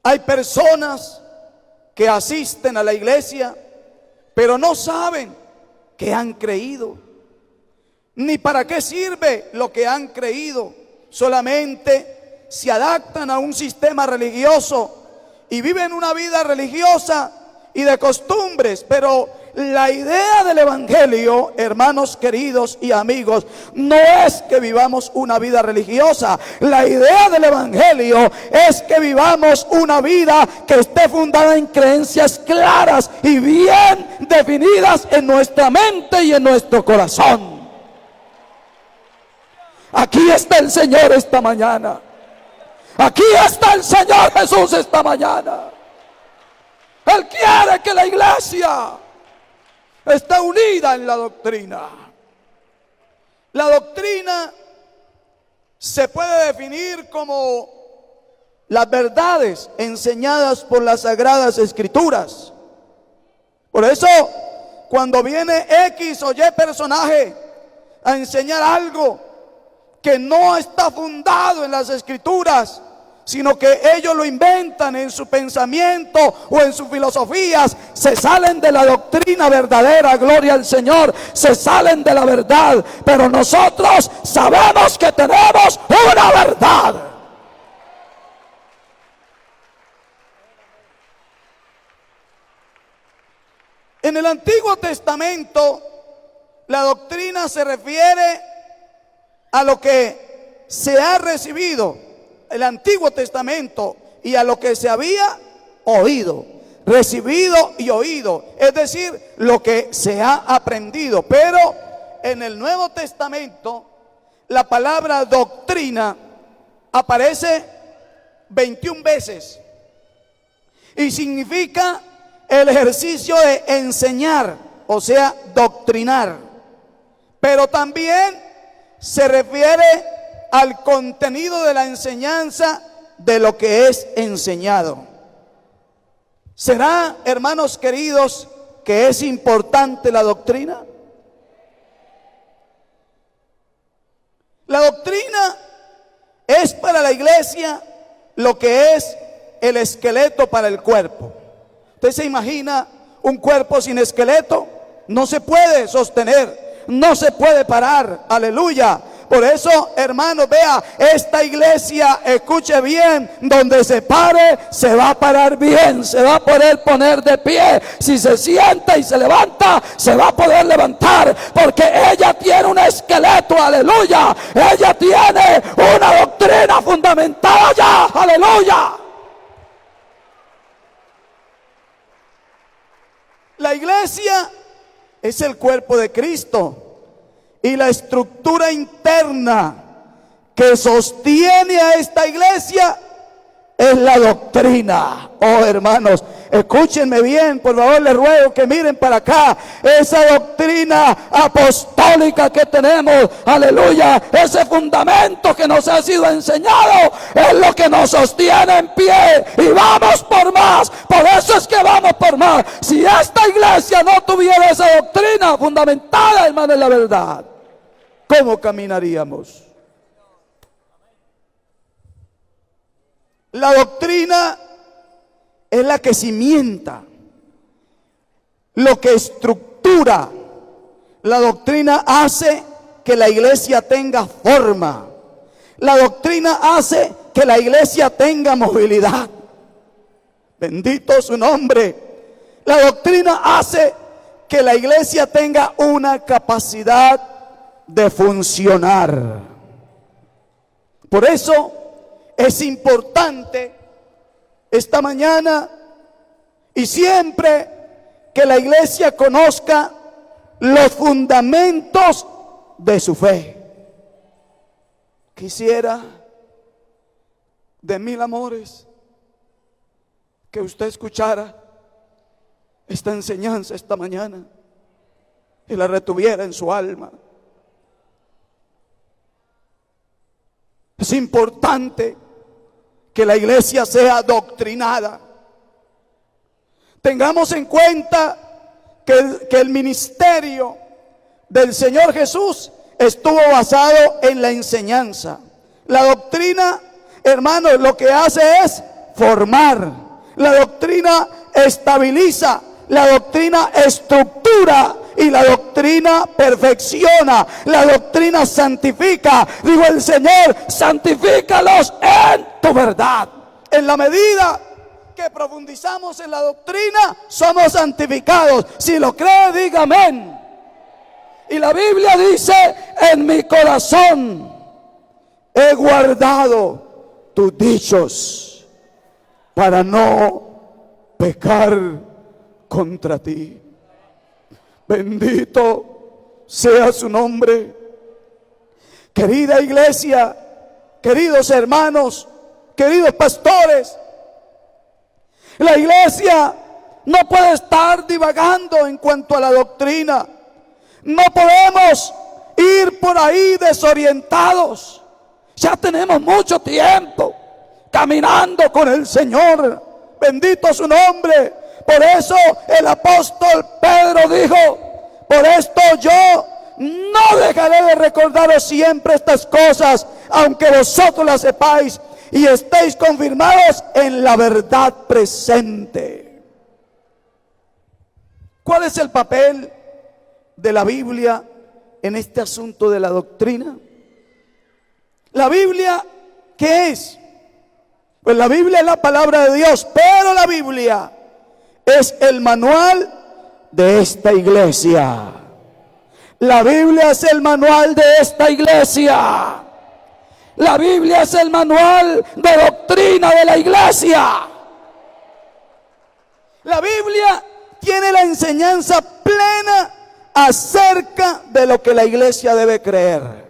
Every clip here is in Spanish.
Hay personas que asisten a la iglesia, pero no saben que han creído, ni para qué sirve lo que han creído. Solamente se adaptan a un sistema religioso y viven una vida religiosa y de costumbres, pero la idea del evangelio, hermanos queridos y amigos, no es que vivamos una vida religiosa. La idea del evangelio es que vivamos una vida que esté fundada en creencias claras y bien definidas en nuestra mente y en nuestro corazón. Aquí está el Señor esta mañana. Aquí está el Señor Jesús esta mañana. Él quiere que la iglesia está unida en la doctrina. La doctrina se puede definir como las verdades enseñadas por las Sagradas Escrituras. Por eso, cuando viene X o Y personaje a enseñar algo que no está fundado en las Escrituras, sino que ellos lo inventan en su pensamiento o en sus filosofías, se salen de la doctrina verdadera, gloria al Señor, se salen de la verdad. Pero nosotros sabemos que tenemos una verdad. En el Antiguo Testamento, la doctrina se refiere a lo que se ha recibido, el Antiguo Testamento, y a lo que se había oído, recibido y oído, es decir, lo que se ha aprendido. Pero en el Nuevo Testamento la palabra doctrina aparece 21 veces y significa el ejercicio de enseñar, o sea, doctrinar. Pero también se refiere al contenido de la enseñanza de lo que es enseñado. ¿Será, hermanos queridos, que es importante la doctrina? La doctrina es para la iglesia lo que es el esqueleto para el cuerpo. ¿Usted se imagina un cuerpo sin esqueleto? No se puede sostener, no se puede parar. Aleluya. Por eso, hermanos, vea, esta iglesia, escuche bien, donde se pare, se va a parar bien, se va a poder poner de pie. Si se sienta y se levanta, se va a poder levantar, porque ella tiene un esqueleto, aleluya. Ella tiene una doctrina fundamentada ya, aleluya. La iglesia es el cuerpo de Cristo. Y la estructura interna que sostiene a esta iglesia es la doctrina. Oh, hermanos, escúchenme bien, por favor, les ruego que miren para acá. Esa doctrina apostólica que tenemos, aleluya, ese fundamento que nos ha sido enseñado, es lo que nos sostiene en pie. Y vamos por más. Por eso es que vamos por más. Si esta iglesia no tuviera esa doctrina fundamentada, hermano, en la verdad, ¿cómo caminaríamos? La doctrina es la que cimienta, lo que estructura. La doctrina hace que la iglesia tenga forma. La doctrina hace que la iglesia tenga movilidad. Bendito su nombre. La doctrina hace que la iglesia tenga una capacidad de funcionar. Por eso es importante esta mañana y siempre que la iglesia conozca los fundamentos de su fe. Quisiera, de mil amores, que usted escuchara esta enseñanza esta mañana y la retuviera en su alma. Es importante que la iglesia sea doctrinada. Tengamos en cuenta que el ministerio del Señor Jesús estuvo basado en la enseñanza. La doctrina, hermanos, lo que hace es formar, la doctrina estabiliza, la doctrina estructura y la doctrina perfecciona, la doctrina santifica. Dijo el Señor: santifícalos en tu verdad. En la medida que profundizamos en la doctrina, somos santificados. Si lo cree, diga amén. Y la Biblia dice: en mi corazón he guardado tus dichos para no pecar contra ti. Bendito sea su nombre. Querida iglesia, queridos hermanos, queridos pastores, la iglesia no puede estar divagando en cuanto a la doctrina. No podemos ir por ahí desorientados. Ya tenemos mucho tiempo caminando con el Señor. Bendito su nombre. Por eso el apóstol Pedro dijo: por esto yo no dejaré de recordaros siempre estas cosas, aunque vosotros las sepáis y estéis confirmados en la verdad presente. ¿Cuál es el papel de la Biblia en este asunto de la doctrina? La Biblia, ¿qué es? Pues la Biblia es la palabra de Dios, pero la Biblia es el manual de esta iglesia. La Biblia es el manual de esta iglesia. La Biblia es el manual de doctrina de la iglesia. La Biblia tiene la enseñanza plena acerca de lo que la iglesia debe creer.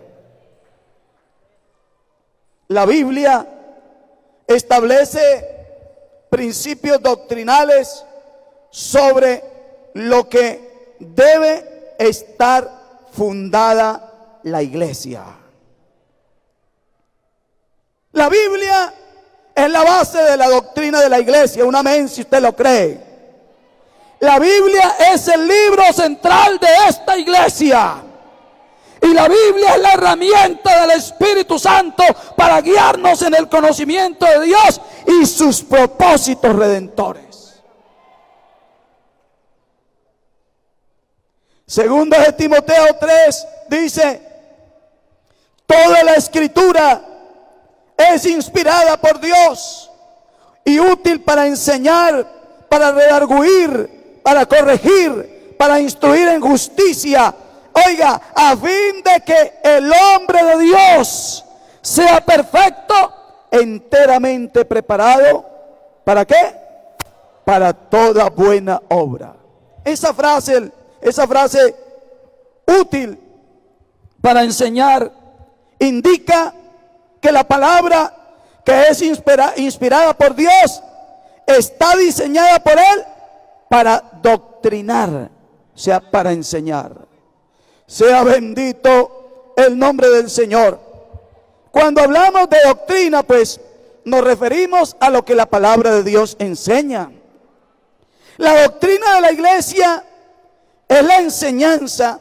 La Biblia establece principios doctrinales sobre lo que debe estar fundada la iglesia. La Biblia es la base de la doctrina de la iglesia. Un amén si usted lo cree. La Biblia es el libro central de esta iglesia. Y la Biblia es la herramienta del Espíritu Santo para guiarnos en el conocimiento de Dios y sus propósitos redentores. Segunda de Timoteo 3 dice: toda la escritura es inspirada por Dios y útil para enseñar, para redarguir, para corregir, para instruir en justicia. Oiga, a fin de que el hombre de Dios sea perfecto, enteramente preparado. ¿Para qué? Para toda buena obra. Esa frase útil para enseñar indica que la palabra que es inspirada por Dios está diseñada por Él para doctrinar, o sea, para enseñar. Sea bendito el nombre del Señor. Cuando hablamos de doctrina, pues nos referimos a lo que la palabra de Dios enseña. La doctrina de la iglesia es la enseñanza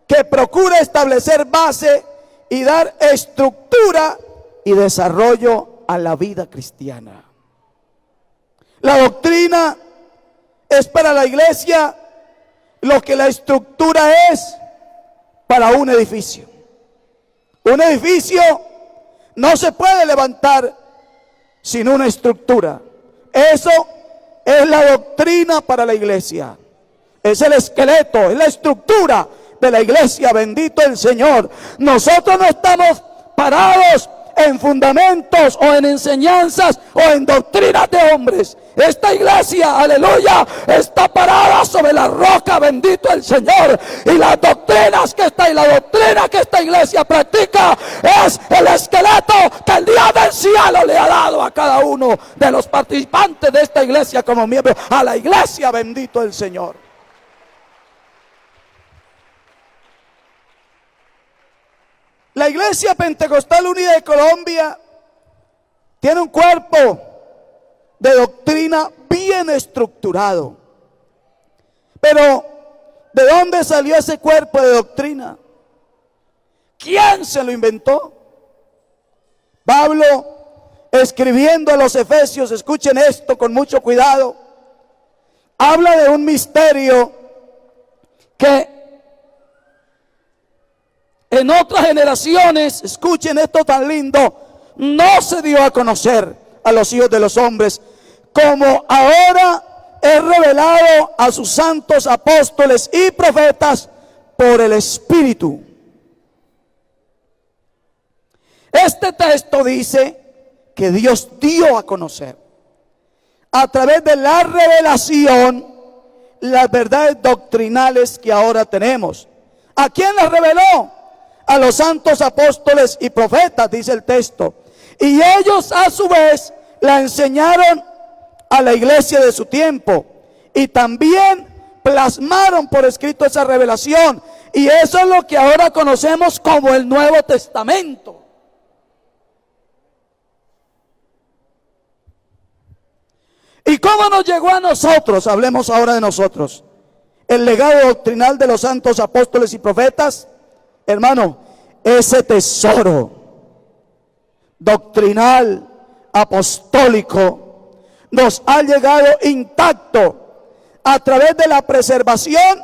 que procura establecer base y dar estructura y desarrollo a la vida cristiana. La doctrina es para la iglesia lo que la estructura es para un edificio. Un edificio no se puede levantar sin una estructura. Eso es la doctrina para la iglesia. Es el esqueleto, es la estructura de la iglesia. Bendito el Señor. Nosotros no estamos parados en fundamentos o en enseñanzas o en doctrinas de hombres. Esta iglesia, aleluya, está parada sobre la roca, bendito el Señor. Y las doctrinas que está y la doctrina que esta iglesia practica es el esqueleto que el Dios del cielo le ha dado a cada uno de los participantes de esta iglesia como miembro. A la iglesia, bendito el Señor. La Iglesia Pentecostal Unida de Colombia tiene un cuerpo de doctrina bien estructurado. Pero, ¿de dónde salió ese cuerpo de doctrina? ¿Quién se lo inventó? Pablo escribiendo a los Efesios, escuchen esto con mucho cuidado, habla de un misterio que en otras generaciones, escuchen esto tan lindo, no se dio a conocer a los hijos de los hombres, como ahora es revelado a sus santos apóstoles y profetas por el Espíritu. Este texto dice que Dios dio a conocer a través de la revelación las verdades doctrinales que ahora tenemos. ¿A quién las reveló? A los santos apóstoles y profetas, dice el texto. Y ellos a su vez la enseñaron a la iglesia de su tiempo. Y también plasmaron por escrito esa revelación. Y eso es lo que ahora conocemos como el Nuevo Testamento. ¿Y cómo nos llegó a nosotros? Hablemos ahora de nosotros. El legado doctrinal de los santos apóstoles y profetas, hermano, ese tesoro doctrinal, apostólico, nos ha llegado intacto a través de la preservación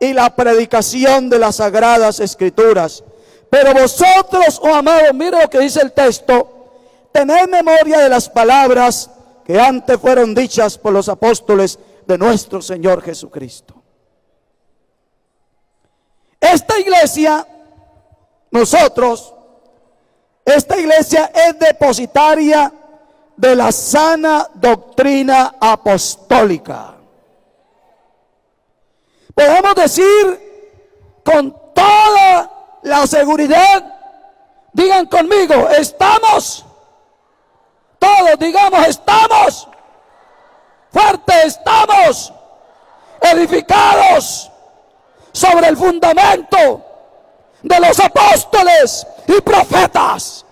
y la predicación de las sagradas escrituras. Pero vosotros, oh amados, mire lo que dice el texto: tened memoria de las palabras que antes fueron dichas por los apóstoles de nuestro Señor Jesucristo. Esta iglesia, esta iglesia es depositaria de la sana doctrina apostólica. Podemos decir con toda la seguridad, digan conmigo, estamos. Todos digamos, estamos. Fuerte, estamos edificados sobre el fundamento de los apóstoles y profetas.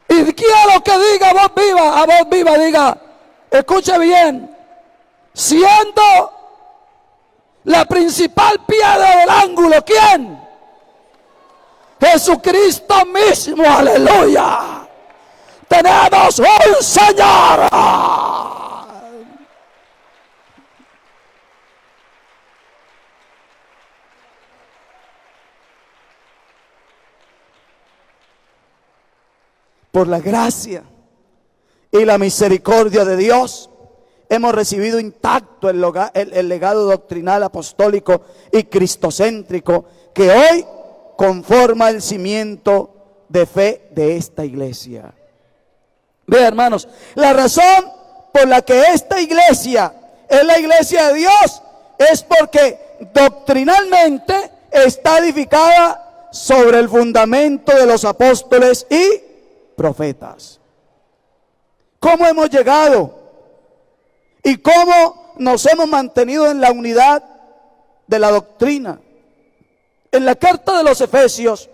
Y quiero que diga a voz viva, diga, escuche bien, siendo la principal piedra del ángulo, ¿quién? Jesucristo mismo, aleluya. Tenemos un Señor. Por la gracia y la misericordia de Dios, hemos recibido intacto el legado doctrinal apostólico y cristocéntrico que hoy conforma el cimiento de fe de esta iglesia. Ve, hermanos, la razón por la que esta iglesia es la iglesia de Dios es porque doctrinalmente está edificada sobre el fundamento de los apóstoles y profetas. ¿Cómo hemos llegado? ¿Y cómo nos hemos mantenido en la unidad de la doctrina? En la carta de los Efesios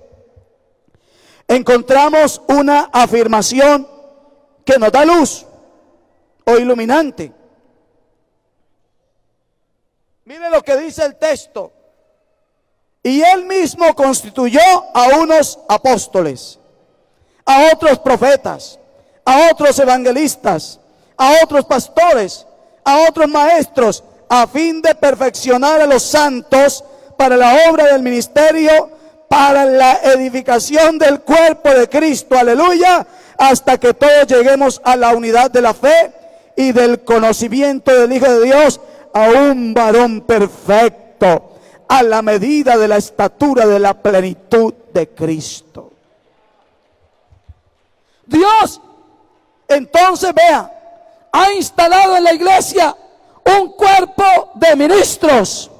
encontramos una afirmación que nos da luz o iluminante. Mire lo que dice el texto. Y él mismo constituyó a unos apóstoles, a otros profetas, a otros evangelistas, a otros pastores, a otros maestros, a fin de perfeccionar a los santos para la obra del ministerio, para la edificación del cuerpo de Cristo, aleluya, hasta que todos lleguemos a la unidad de la fe y del conocimiento del Hijo de Dios, a un varón perfecto, a la medida de la estatura de la plenitud de Cristo. Dios, entonces, vea, ha instalado en la iglesia un cuerpo de ministros.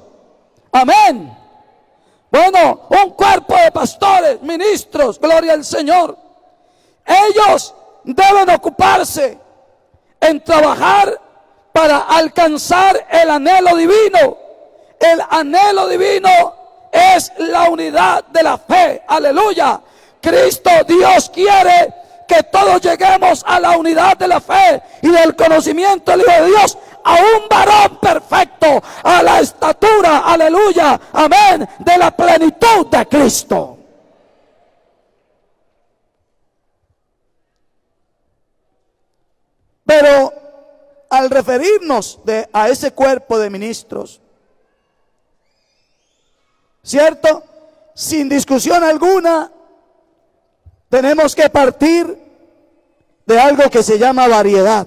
Amén. Bueno, un cuerpo de pastores, ministros, gloria al Señor. Ellos deben ocuparse en trabajar para alcanzar el anhelo divino. El anhelo divino es la unidad de la fe. Aleluya. Cristo, Dios quiere que todos lleguemos a la unidad de la fe y del conocimiento del Hijo de Dios, a un varón perfecto, a la estatura, aleluya, amén, de la plenitud de Cristo. Pero al referirnos a ese cuerpo de ministros, ¿cierto? Sin discusión alguna, tenemos que partir de algo que se llama variedad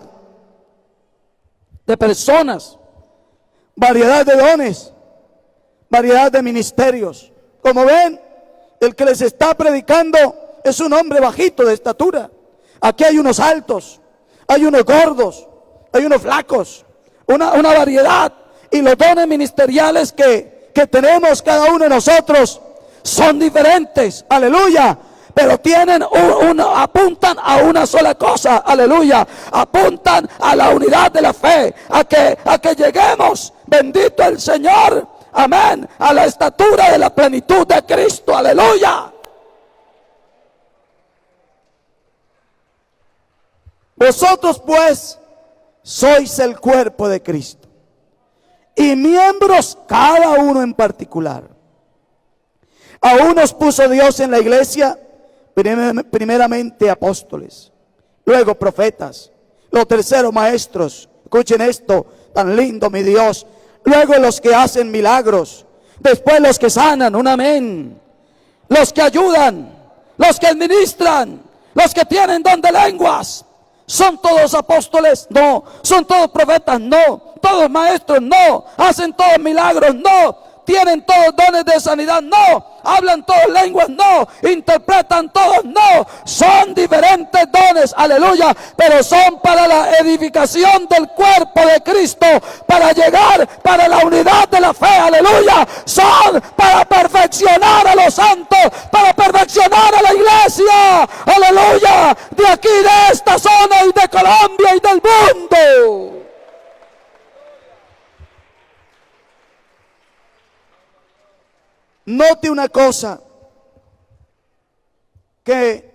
de personas, variedad de dones, variedad de ministerios. Como ven, el que les está predicando es un hombre bajito de estatura. Aquí hay unos altos, hay unos gordos, hay unos flacos, una variedad. Y los dones ministeriales que tenemos cada uno de nosotros son diferentes, aleluya. Pero tienen apuntan a una sola cosa, aleluya. Apuntan a la unidad de la fe, a que lleguemos, bendito el Señor, amén, a la estatura de la plenitud de Cristo, aleluya. Vosotros pues sois el cuerpo de Cristo, y miembros cada uno en particular. A unos puso Dios en la iglesia, primeramente apóstoles, luego profetas, los terceros maestros. Escuchen esto tan lindo, mi Dios. Luego los que hacen milagros, después los que sanan, un amén, los que ayudan, los que administran, los que tienen don de lenguas. ¿Son todos apóstoles? No. ¿Son todos profetas? No. ¿Todos maestros? No. ¿Hacen todos milagros? No. ¿Tienen todos dones de sanidad? No. ¿Hablan todas lenguas? No. ¿Interpretan todos? No. Son diferentes dones, aleluya, pero son para la edificación del cuerpo de Cristo, para llegar, para la unidad de la fe, aleluya. Son para perfeccionar a los santos, para perfeccionar a la iglesia, aleluya, de aquí, de esta zona y de Colombia y del mundo. Note una cosa, que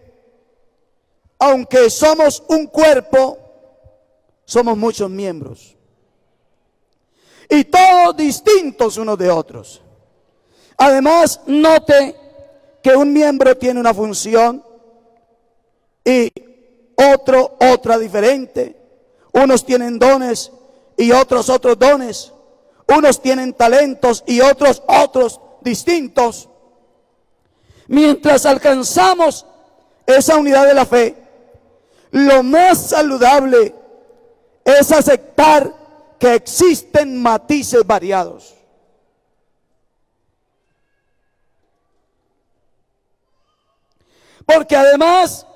aunque somos un cuerpo, somos muchos miembros, y todos distintos unos de otros. Además, note que un miembro tiene una función y otra diferente. Unos tienen dones y otros dones. Unos tienen talentos y otros distintos. Mientras alcanzamos esa unidad de la fe, lo más saludable es aceptar que existen matices variados. Porque además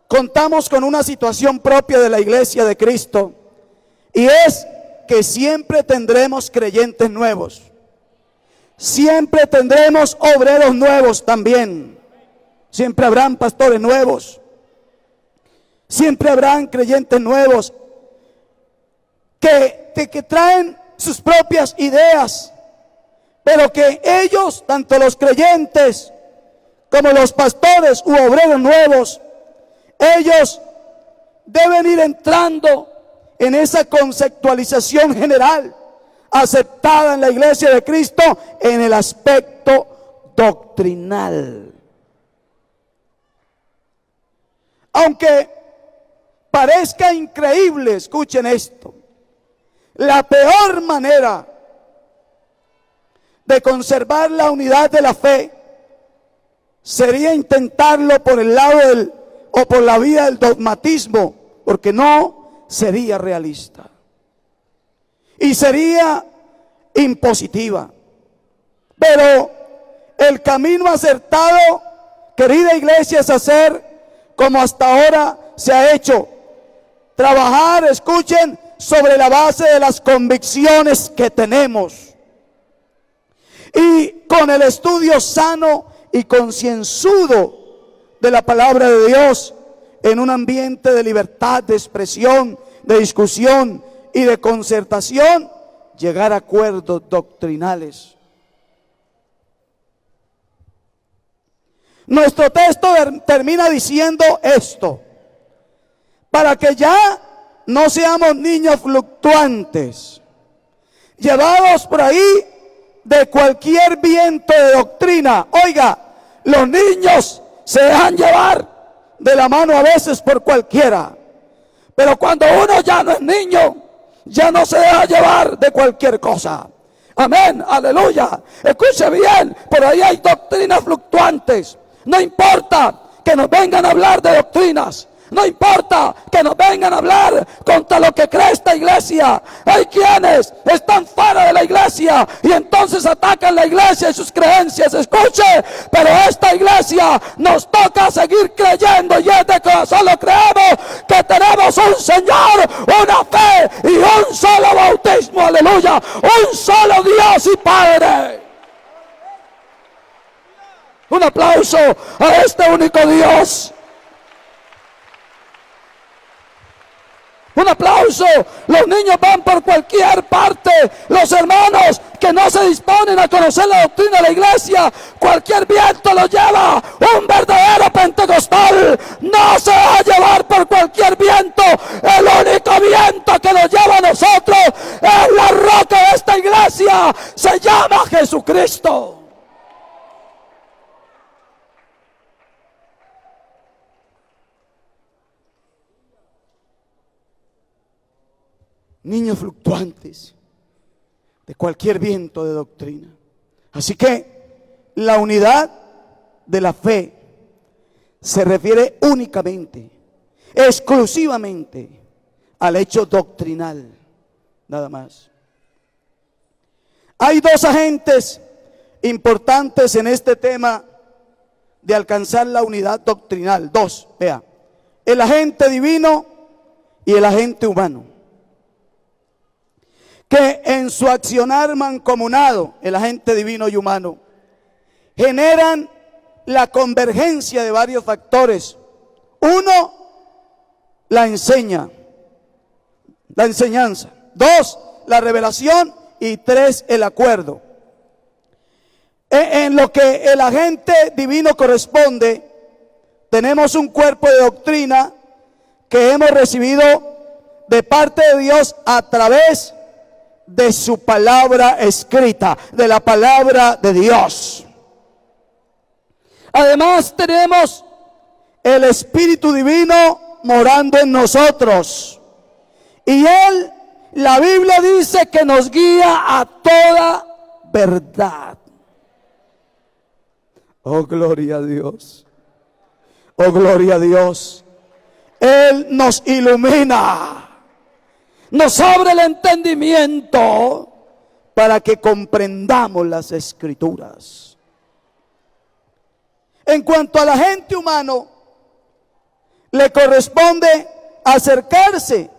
contamos con una situación propia de la iglesia de Cristo, y es que siempre tendremos creyentes nuevos. Siempre tendremos obreros nuevos también. Siempre habrán pastores nuevos. Siempre habrán creyentes nuevos que traen sus propias ideas, pero que ellos, tanto los creyentes como los pastores u obreros nuevos, ellos deben ir entrando en esa conceptualización general aceptada en la iglesia de Cristo en el aspecto doctrinal. Aunque parezca increíble, escuchen esto, la peor manera de conservar la unidad de la fe sería intentarlo por el lado o por la vía del dogmatismo, porque no sería realista y sería impositiva. Pero el camino acertado, querida iglesia, es hacer como hasta ahora se ha hecho: trabajar, escuchen, sobre la base de las convicciones que tenemos, y con el estudio sano y concienzudo de la palabra de Dios, en un ambiente de libertad de expresión, de discusión y de concertación, llegar a acuerdos doctrinales. Nuestro texto termina diciendo esto: para que ya no seamos niños fluctuantes, llevados por ahí de cualquier viento de doctrina. Oiga, los niños se dejan llevar de la mano a veces por cualquiera, Pero cuando uno ya no es niño, ya no se deja llevar de cualquier cosa. Amén, aleluya. Escuche bien, por ahí hay doctrinas fluctuantes. No importa que nos vengan a hablar de doctrinas. No importa que nos vengan a hablar contra lo que cree esta iglesia. Hay quienes están fuera de la iglesia y entonces atacan la iglesia y sus creencias. Escuche, pero esta iglesia nos toca seguir creyendo, y es de corazón lo creemos, que tenemos un Señor, una fe y un solo bautismo. Aleluya, un solo Dios y Padre. Un aplauso a este único Dios. Un aplauso. Los niños van por cualquier parte. Los hermanos que no se disponen a conocer la doctrina de la iglesia, cualquier viento los lleva. Un verdadero pentecostal no se deja llevar por cualquier viento. El único viento que nos lleva a nosotros es la roca de esta iglesia. Se llama Jesucristo. Niños fluctuantes de cualquier viento de doctrina. Así que la unidad de la fe se refiere únicamente, exclusivamente al hecho doctrinal, nada más. Hay dos agentes importantes en este tema de alcanzar la unidad doctrinal. Dos, vea, el agente divino y el agente humano, que en su accionar mancomunado, el agente divino y humano, generan la convergencia de varios factores. Uno, la enseñanza. Dos, la revelación. Y tres, el acuerdo. En lo que el agente divino corresponde, tenemos un cuerpo de doctrina que hemos recibido de parte de Dios a través de su palabra escrita, de la palabra de Dios. Además tenemos el Espíritu Divino morando en nosotros, y Él, la Biblia dice que nos guía a toda verdad. Oh, gloria a Dios. Oh, gloria a Dios. Él nos ilumina, nos abre el entendimiento para que comprendamos las Escrituras. En cuanto al agente humano, le corresponde acercarse,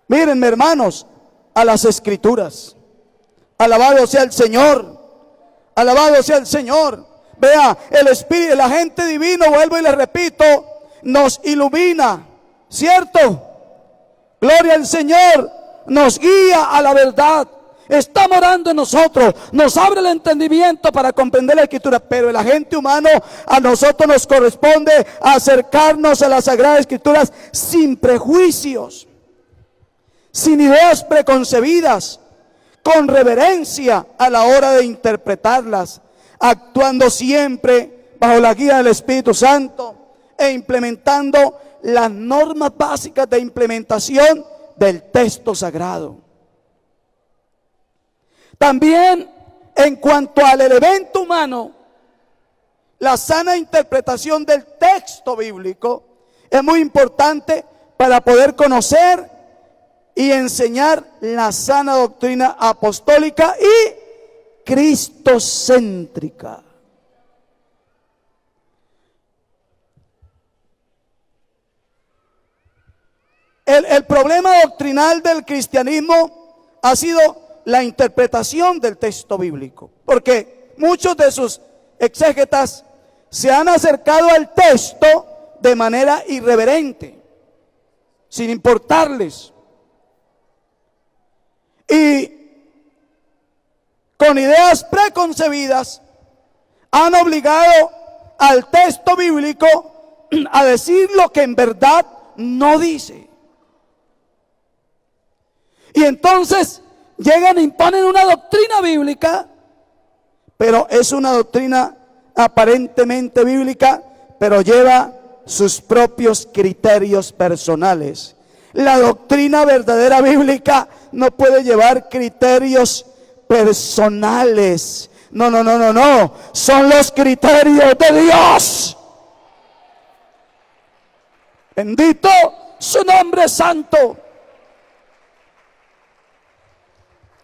mírenme hermanos, a las Escrituras. Alabado sea el Señor, alabado sea el Señor. Vea, el Espíritu, el agente divino, vuelvo y le repito, nos ilumina, ¿cierto? Gloria al Señor, nos guía a la verdad, está morando en nosotros, nos abre el entendimiento para comprender la Escritura. Pero el agente humano, a nosotros nos corresponde acercarnos a las Sagradas Escrituras sin prejuicios, sin ideas preconcebidas, con reverencia a la hora de interpretarlas, actuando siempre bajo la guía del Espíritu Santo e implementando las normas básicas de implementación del texto sagrado. También en cuanto al elemento humano, la sana interpretación del texto bíblico es muy importante para poder conocer y enseñar la sana doctrina apostólica y cristocéntrica. El problema doctrinal del cristianismo ha sido la interpretación del texto bíblico, porque muchos de sus exégetas se han acercado al texto de manera irreverente, sin importarles, y con ideas preconcebidas han obligado al texto bíblico a decir lo que en verdad no dice. Y entonces llegan e imponen una doctrina bíblica, pero es una doctrina aparentemente bíblica, pero lleva sus propios criterios personales. La doctrina verdadera bíblica no puede llevar criterios personales. No. Son los criterios de Dios. Bendito su nombre santo.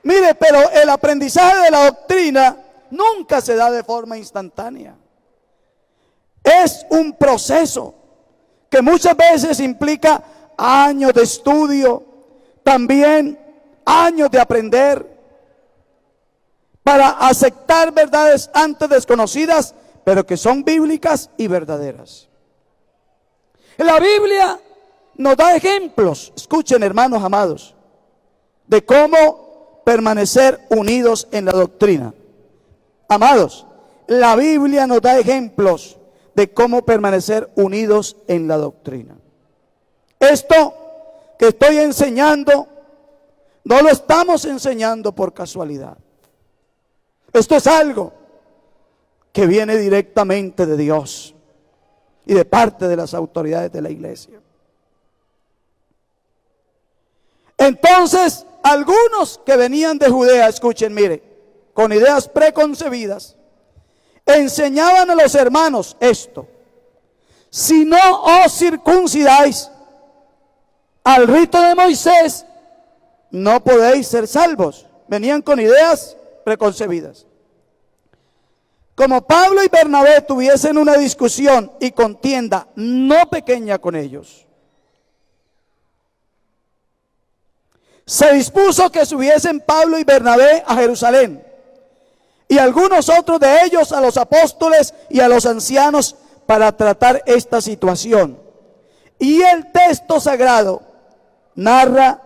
Mire, pero el aprendizaje de la doctrina nunca se da de forma instantánea. Es un proceso que muchas veces implica años de estudio, también años de aprender, para aceptar verdades antes desconocidas, pero que son bíblicas y verdaderas. La Biblia nos da ejemplos, escuchen hermanos amados, de cómo permanecer unidos en la doctrina. Amados, la Biblia nos da ejemplos de cómo permanecer unidos en la doctrina. Esto que estoy enseñando, no lo estamos enseñando por casualidad. Esto es algo que viene directamente de Dios y de parte de las autoridades de la iglesia. Entonces, algunos que venían de Judea, escuchen, mire, con ideas preconcebidas, enseñaban a los hermanos esto: si no os circuncidáis al rito de Moisés, no podéis ser salvos. Venían con ideas preconcebidas. Como Pablo y Bernabé tuviesen una discusión y contienda no pequeña con ellos, se dispuso que subiesen Pablo y Bernabé a Jerusalén, y algunos otros de ellos a los apóstoles y a los ancianos, para tratar esta situación. Y el texto sagrado narra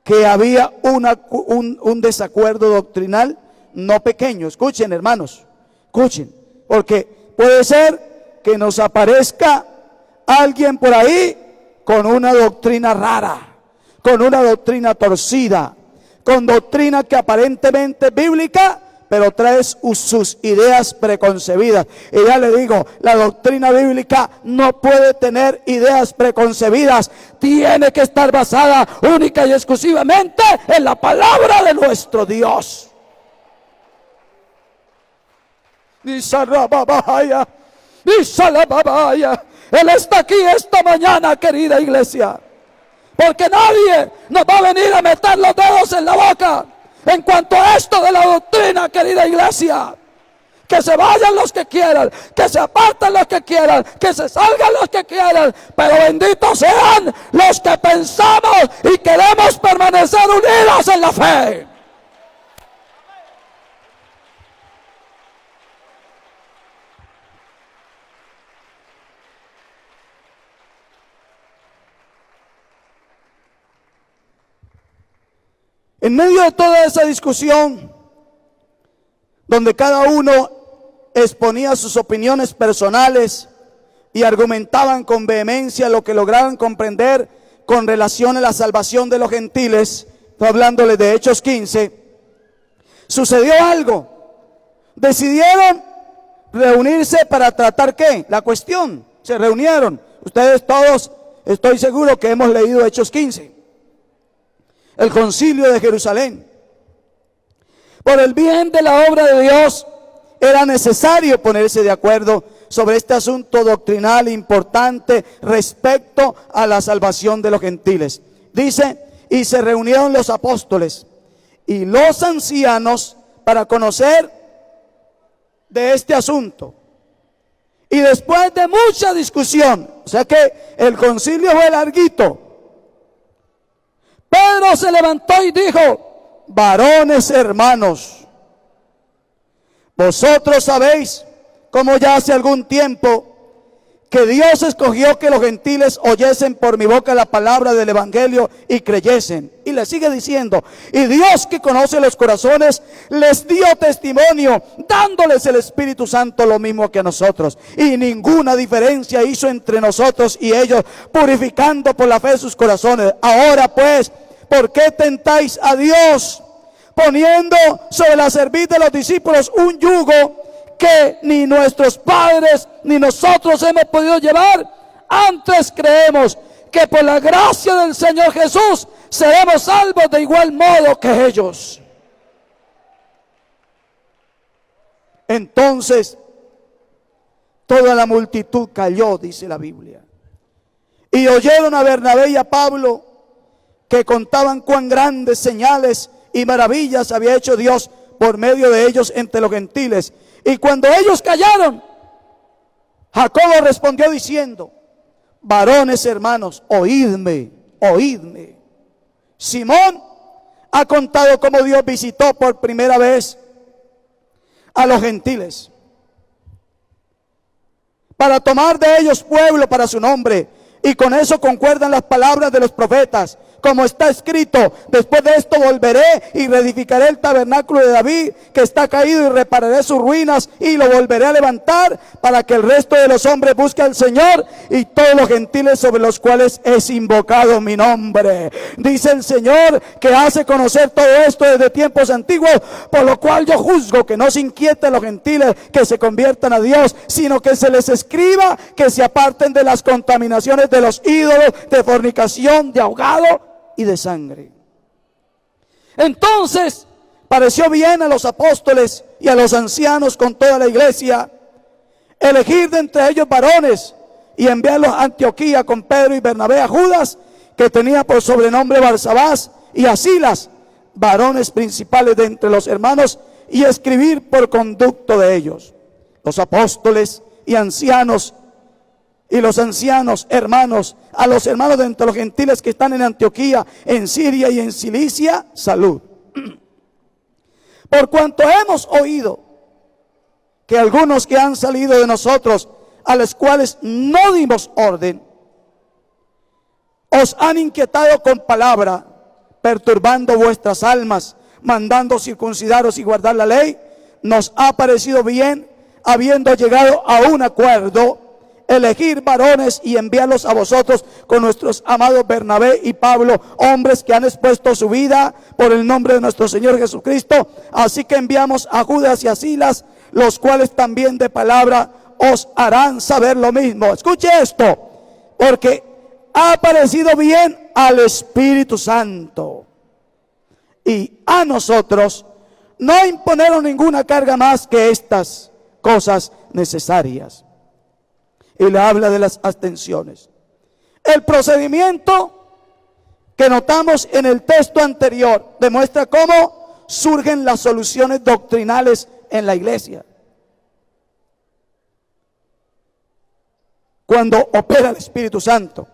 que había un desacuerdo doctrinal no pequeño. Escuchen, hermanos, escuchen, porque puede ser que nos aparezca alguien por ahí con una doctrina rara, con una doctrina torcida, con doctrina que aparentemente es bíblica, pero trae sus ideas preconcebidas. Y ya le digo, la doctrina bíblica no puede tener ideas preconcebidas. Tiene que estar basada única y exclusivamente en la palabra de nuestro Dios. Él está aquí esta mañana, querida iglesia, porque nadie nos va a venir a meter los dedos en la boca en cuanto a esto de la doctrina, querida iglesia. Que se vayan los que quieran, que se aparten los que quieran, que se salgan los que quieran, pero benditos sean los que pensamos y queremos permanecer unidos en la fe. En medio de toda esa discusión, donde cada uno exponía sus opiniones personales y argumentaban con vehemencia lo que lograban comprender con relación a la salvación de los gentiles, estoy hablándoles de Hechos 15, sucedió algo. Decidieron reunirse para tratar ¿qué? La cuestión. Se reunieron. Ustedes todos, estoy seguro que hemos leído Hechos 15. El concilio de Jerusalén. Por el bien de la obra de Dios, era necesario ponerse de acuerdo sobre este asunto doctrinal importante respecto a la salvación de los gentiles. Dice, y se reunieron los apóstoles y los ancianos para conocer de este asunto. Y después de mucha discusión, o sea que el concilio fue larguito, Pedro se levantó y dijo: varones hermanos, vosotros sabéis cómo ya hace algún tiempo que Dios escogió que los gentiles oyesen por mi boca la palabra del evangelio y creyesen. Y le sigue diciendo, y Dios que conoce los corazones les dio testimonio, dándoles el Espíritu Santo lo mismo que a nosotros. Y ninguna diferencia hizo entre nosotros y ellos, purificando por la fe sus corazones. Ahora pues, ¿por qué tentáis a Dios, poniendo sobre la cerviz de los discípulos un yugo que ni nuestros padres ni nosotros hemos podido llevar? Antes creemos que por la gracia del Señor Jesús seremos salvos de igual modo que ellos. Entonces toda la multitud calló, dice la Biblia, y oyeron a Bernabé y a Pablo, que contaban cuán grandes señales y maravillas había hecho Dios por medio de ellos entre los gentiles. Y cuando ellos callaron, Jacobo respondió diciendo: varones hermanos, oídme, oídme. Simón ha contado cómo Dios visitó por primera vez a los gentiles para tomar de ellos pueblo para su nombre. Y con eso concuerdan las palabras de los profetas, como está escrito: después de esto volveré y reedificaré el tabernáculo de David, que está caído, y repararé sus ruinas y lo volveré a levantar, para que el resto de los hombres busque al Señor y todos los gentiles sobre los cuales es invocado mi nombre. Dice el Señor, que hace conocer todo esto desde tiempos antiguos, por lo cual yo juzgo que no se inquieten los gentiles que se conviertan a Dios, sino que se les escriba que se aparten de las contaminaciones de los ídolos, de fornicación, de ahogado y de sangre. Entonces pareció bien a los apóstoles y a los ancianos con toda la iglesia elegir de entre ellos varones y enviarlos a Antioquía con Pedro y Bernabé, a Judas, que tenía por sobrenombre Barsabás, y a Silas, varones principales de entre los hermanos, y escribir por conducto de ellos. Los apóstoles y ancianos y los ancianos hermanos, a los hermanos de entre los gentiles que están en Antioquía, en Siria y en Cilicia, salud. Por cuanto hemos oído que algunos que han salido de nosotros, a los cuales no dimos orden, os han inquietado con palabra, perturbando vuestras almas, mandando circuncidaros y guardar la ley, nos ha parecido bien, habiendo llegado a un acuerdo, elegir varones y enviarlos a vosotros con nuestros amados Bernabé y Pablo, hombres que han expuesto su vida por el nombre de nuestro Señor Jesucristo. Así que enviamos a Judas y a Silas, los cuales también de palabra os harán saber lo mismo. Escuche esto, porque ha parecido bien al Espíritu Santo y a nosotros no imponeron ninguna carga más que estas cosas necesarias. Y le habla de las abstenciones. El procedimiento que notamos en el texto anterior demuestra cómo surgen las soluciones doctrinales en la iglesia. Cuando opera el Espíritu Santo,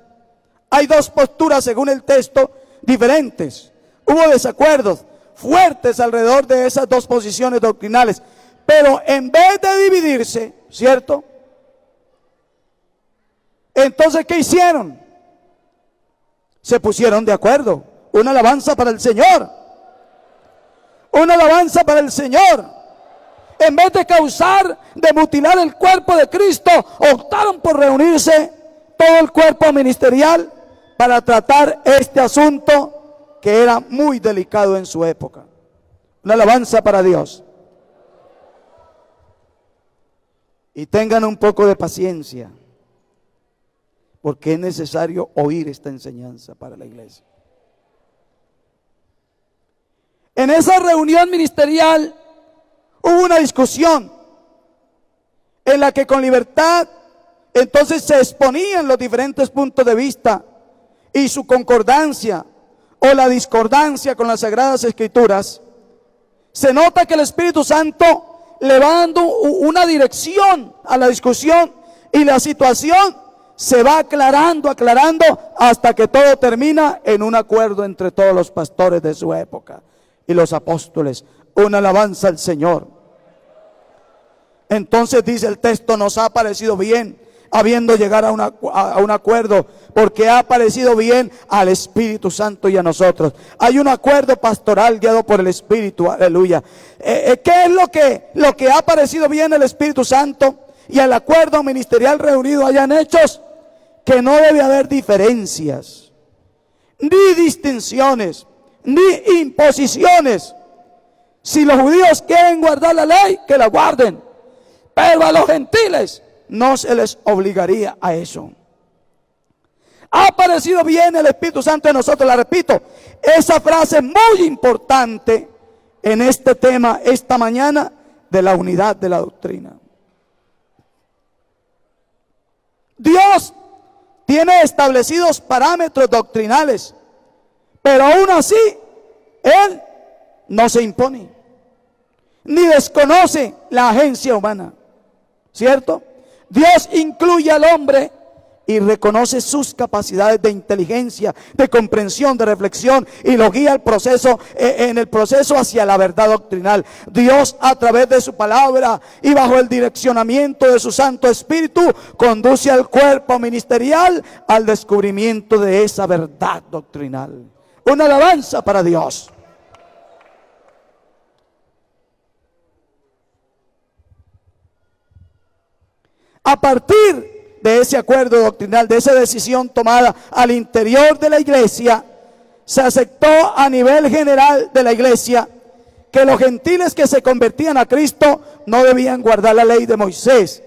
hay dos posturas según el texto diferentes. Hubo desacuerdos fuertes alrededor de esas dos posiciones doctrinales, pero en vez de dividirse, ¿cierto?, entonces, ¿qué hicieron? Se pusieron de acuerdo. Una alabanza para el Señor. Una alabanza para el Señor. En vez de de mutilar el cuerpo de Cristo, optaron por reunirse todo el cuerpo ministerial para tratar este asunto que era muy delicado en su época. Una alabanza para Dios. Y tengan un poco de paciencia, porque es necesario oír esta enseñanza para la iglesia. En esa reunión ministerial hubo una discusión en la que con libertad entonces se exponían los diferentes puntos de vista y su concordancia o la discordancia con las Sagradas Escrituras. Se nota que el Espíritu Santo le va dando una dirección a la discusión y la situación se va aclarando hasta que todo termina en un acuerdo entre todos los pastores de su época y los apóstoles. Una alabanza al Señor. Entonces dice el texto: nos ha parecido bien, habiendo llegado a un acuerdo, porque ha parecido bien al Espíritu Santo y a nosotros. Hay un acuerdo pastoral guiado por el Espíritu, aleluya. ¿Qué es lo que ha parecido bien al Espíritu Santo y al acuerdo ministerial reunido allá en Hechos? Que no debe haber diferencias, ni distinciones, ni imposiciones. Si los judíos quieren guardar la ley, que la guarden, pero a los gentiles no se les obligaría a eso. ha parecido bien el Espíritu Santo en nosotros. La repito, esa frase es muy importante en este tema esta mañana de la unidad de la doctrina. Dios tiene establecidos parámetros doctrinales, pero aún así Él no se impone, ni desconoce la agencia humana, ¿cierto? Dios incluye al hombre y reconoce sus capacidades de inteligencia, de comprensión, de reflexión, y lo guía al proceso, en el proceso hacia la verdad doctrinal. Dios, a través de su palabra y bajo el direccionamiento de su Santo Espíritu, conduce al cuerpo ministerial al descubrimiento de esa verdad doctrinal. Una alabanza para Dios. A partir de ese acuerdo doctrinal, de esa decisión tomada al interior de la iglesia, se aceptó a nivel general de la iglesia que los gentiles que se convertían a Cristo no debían guardar la ley de Moisés.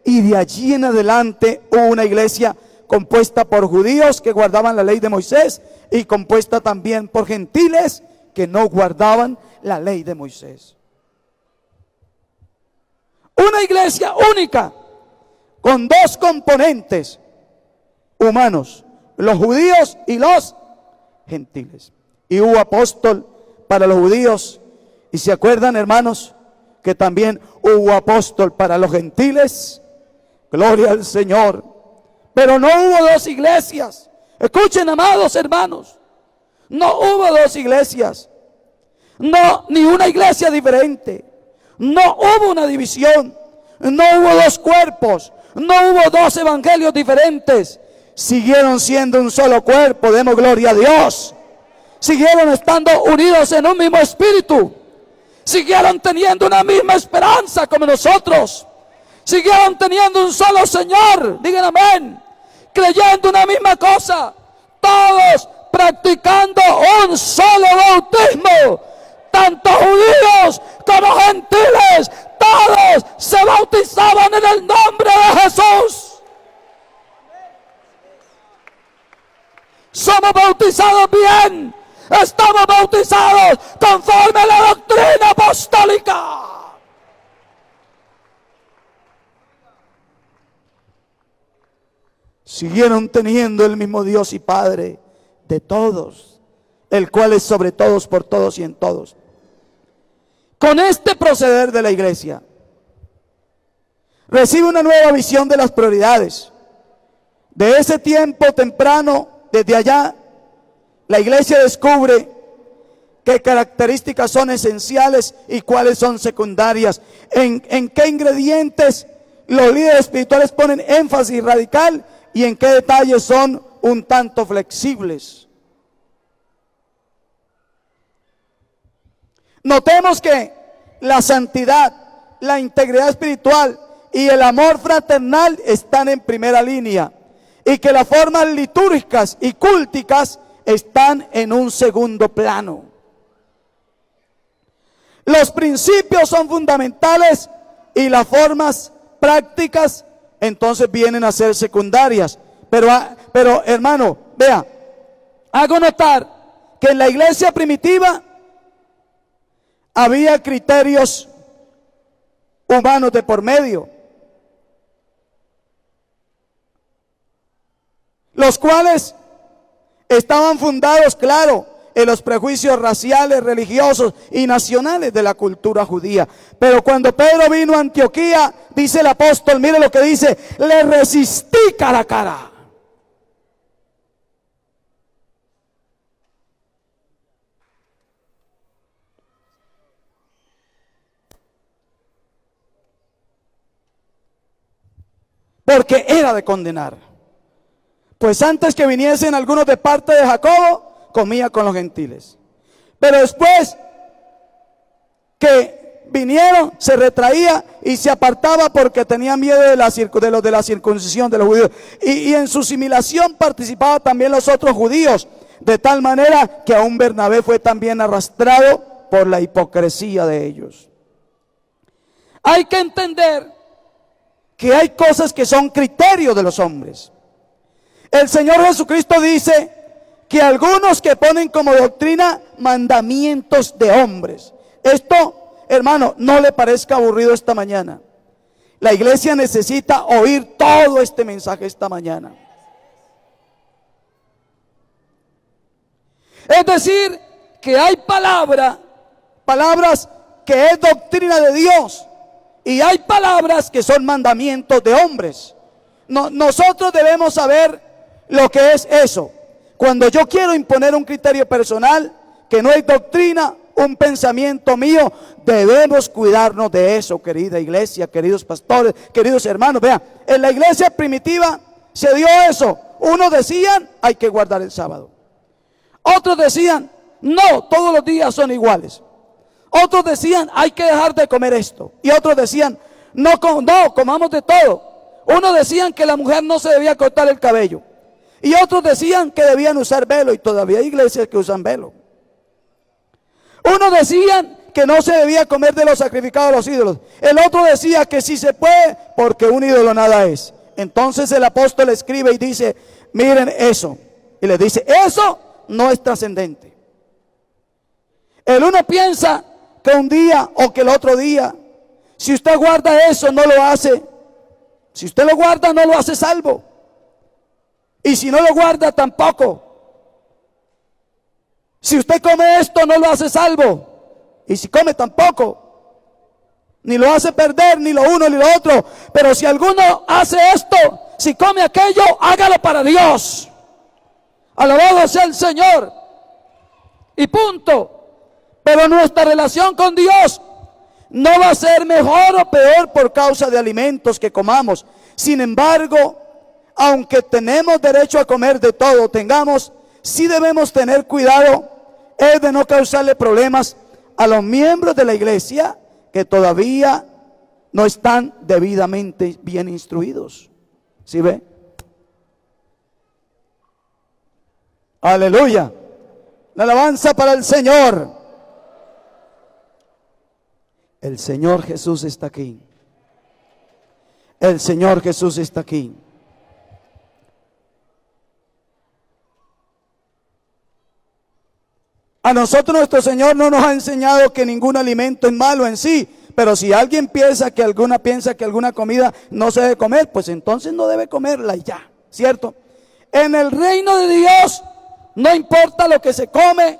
Y de allí en adelante hubo una iglesia compuesta por judíos que guardaban la ley de Moisés y compuesta también por gentiles que no guardaban la ley de Moisés. Una iglesia única, con dos componentes humanos, los judíos y los gentiles. Y hubo apóstol para los judíos, y se acuerdan, hermanos, que también hubo apóstol para los gentiles. Gloria al Señor. Pero no hubo dos iglesias. Escuchen, amados hermanos, no hubo dos iglesias, no, ni una iglesia diferente, no hubo una división, no hubo dos cuerpos, no hubo dos evangelios diferentes. Siguieron siendo un solo cuerpo, demos gloria a Dios. Siguieron estando unidos en un mismo espíritu. Siguieron teniendo una misma esperanza como nosotros. Siguieron teniendo un solo Señor, digan amén. Creyendo una misma cosa. Todos practicando un solo bautismo. Tanto judíos como gentiles, todos se bautizaban en el nombre de Jesús. Somos bautizados bien. Estamos bautizados conforme a la doctrina apostólica. Siguieron teniendo el mismo Dios y Padre de todos, el cual es sobre todos, por todos y en todos. Con este proceder de la iglesia, recibe una nueva visión de las prioridades. De ese tiempo temprano, desde allá, la iglesia descubre qué características son esenciales y cuáles son secundarias. En qué ingredientes los líderes espirituales ponen énfasis radical y en qué detalles son un tanto flexibles. Notemos que la santidad, la integridad espiritual y el amor fraternal están en primera línea, y que las formas litúrgicas y cúlticas están en un segundo plano. Los principios son fundamentales y las formas prácticas entonces vienen a ser secundarias. Pero hermano, vea, hago notar que en la iglesia primitiva había criterios humanos de por medio, los cuales estaban fundados, claro, en los prejuicios raciales, religiosos y nacionales de la cultura judía. Pero cuando Pedro vino a Antioquía, dice el apóstol, mire lo que dice: le resistí cara a cara. Porque era de condenar. Pues antes que viniesen algunos de parte de Jacobo, comía con los gentiles. Pero después que vinieron, se retraía y se apartaba porque tenía miedo de los de la circuncisión de los judíos. Y en su similación participaban también los otros judíos, de tal manera que aún Bernabé fue también arrastrado por la hipocresía de ellos. Hay que entender que hay cosas que son criterios de los hombres. El Señor Jesucristo dice que algunos que ponen como doctrina mandamientos de hombres. Esto, hermano, no le parezca aburrido esta mañana. La iglesia necesita oír todo este mensaje esta mañana. Es decir, que hay palabras que es doctrina de Dios, y hay palabras que son mandamientos de hombres. Nosotros debemos saber lo que es eso. Cuando yo quiero imponer un criterio personal que no es doctrina, un pensamiento mío, debemos cuidarnos de eso, querida iglesia, queridos pastores, queridos hermanos. Vean, en la iglesia primitiva se dio eso. Unos decían, hay que guardar el sábado. Otros decían, no, todos los días son iguales. Otros decían, hay que dejar de comer esto. Y otros decían, no, comamos de todo. Unos decían que la mujer no se debía cortar el cabello. Y otros decían que debían usar velo. Y todavía hay iglesias que usan velo. Unos decían que no se debía comer de los sacrificados a los ídolos. El otro decía que sí se puede, porque un ídolo nada es. Entonces el apóstol escribe y dice, miren eso. Y les dice, eso no es trascendente. El uno piensa que un día o que el otro día, si usted guarda eso, no lo hace. Si usted lo guarda, no lo hace salvo. Y si no lo guarda, tampoco. Si usted come esto, no lo hace salvo. Y si come, tampoco. Ni lo hace perder, ni lo uno ni lo otro. Pero si alguno hace esto, si come aquello, hágalo para Dios. Alabado sea el Señor. Y punto. Pero nuestra relación con Dios no va a ser mejor o peor por causa de alimentos que comamos. Sin embargo, aunque tenemos derecho a comer de todo, sí debemos tener cuidado, es de no causarle problemas a los miembros de la iglesia que todavía no están debidamente bien instruidos. ¿Sí ve? Aleluya. La alabanza para el Señor. El Señor Jesús está aquí. El Señor Jesús está aquí. A nosotros nuestro Señor no nos ha enseñado que ningún alimento es malo en sí. Pero si alguien piensa que alguna comida no se debe comer, pues entonces no debe comerla y ya, ¿cierto? En el reino de Dios no importa lo que se come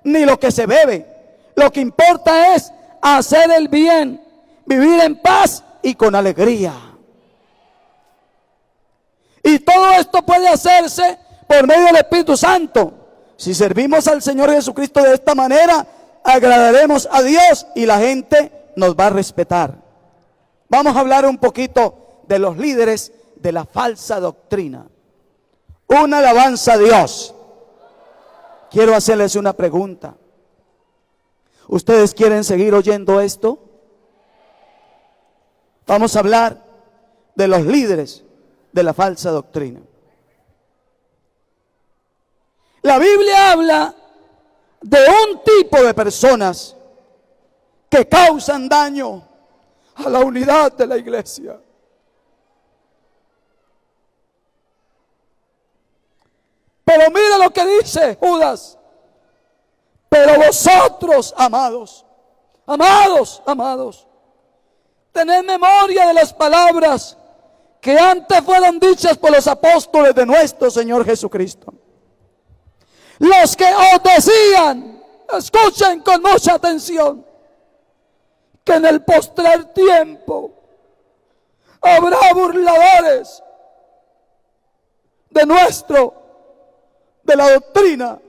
ni lo que se bebe. Lo que importa es hacer el bien, vivir en paz y con alegría. Y todo esto puede hacerse por medio del Espíritu Santo. Si servimos al Señor Jesucristo de esta manera, agradaremos a Dios y la gente nos va a respetar. Vamos a hablar un poquito de los líderes de la falsa doctrina. Una alabanza a Dios. Quiero hacerles una pregunta. ¿Ustedes quieren seguir oyendo esto? Vamos a hablar de los líderes de la falsa doctrina. La Biblia habla de un tipo de personas que causan daño a la unidad de la iglesia. Pero mira lo que dice Judas. Pero vosotros, amados, tened memoria de las palabras que antes fueron dichas por los apóstoles de nuestro Señor Jesucristo. Los que os decían, escuchen con mucha atención, que en el postrer tiempo habrá burladores de la doctrina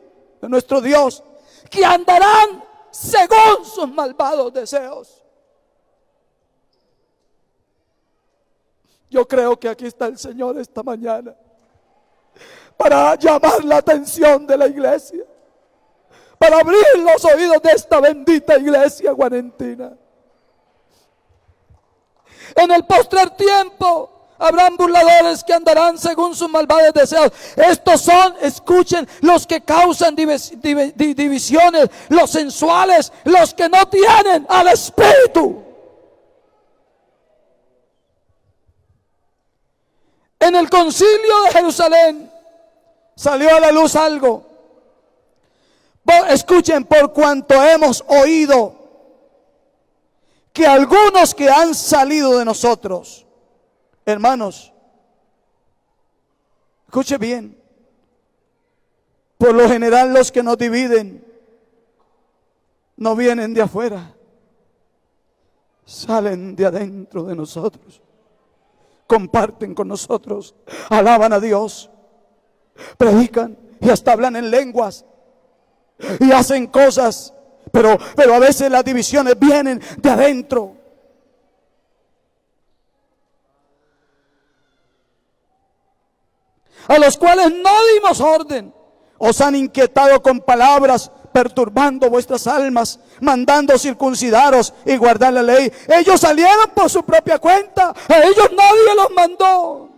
de nuestro Dios, que andarán según sus malvados deseos. Yo creo que aquí está el Señor esta mañana para llamar la atención de la iglesia, para abrir los oídos de esta bendita iglesia guarentina. En el postrer tiempo habrán burladores que andarán según sus malvados deseos. Estos son, escuchen, los que causan divisiones, los sensuales, los que no tienen al Espíritu. En el concilio de Jerusalén, salió a la luz algo. Escuchen, por cuanto hemos oído que algunos que han salido de nosotros, hermanos, escuche bien, por lo general los que nos dividen no vienen de afuera, salen de adentro de nosotros, comparten con nosotros, alaban a Dios, predican y hasta hablan en lenguas y hacen cosas, pero a veces las divisiones vienen de adentro. A los cuales no dimos orden, os han inquietado con palabras, perturbando vuestras almas, mandando circuncidaros y guardar la ley. Ellos salieron por su propia cuenta, a ellos nadie los mandó.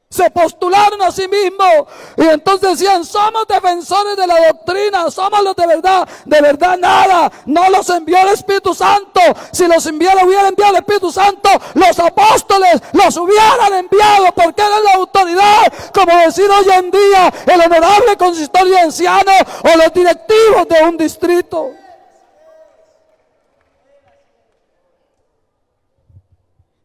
Se postularon a sí mismos y entonces decían: somos defensores de la doctrina, somos los de verdad nada, no los envió el Espíritu Santo. Si los hubiera enviado el Espíritu Santo, los apóstoles los hubieran enviado, porque eran la autoridad, como decir hoy en día el honorable consistorio anciano o los directivos de un distrito.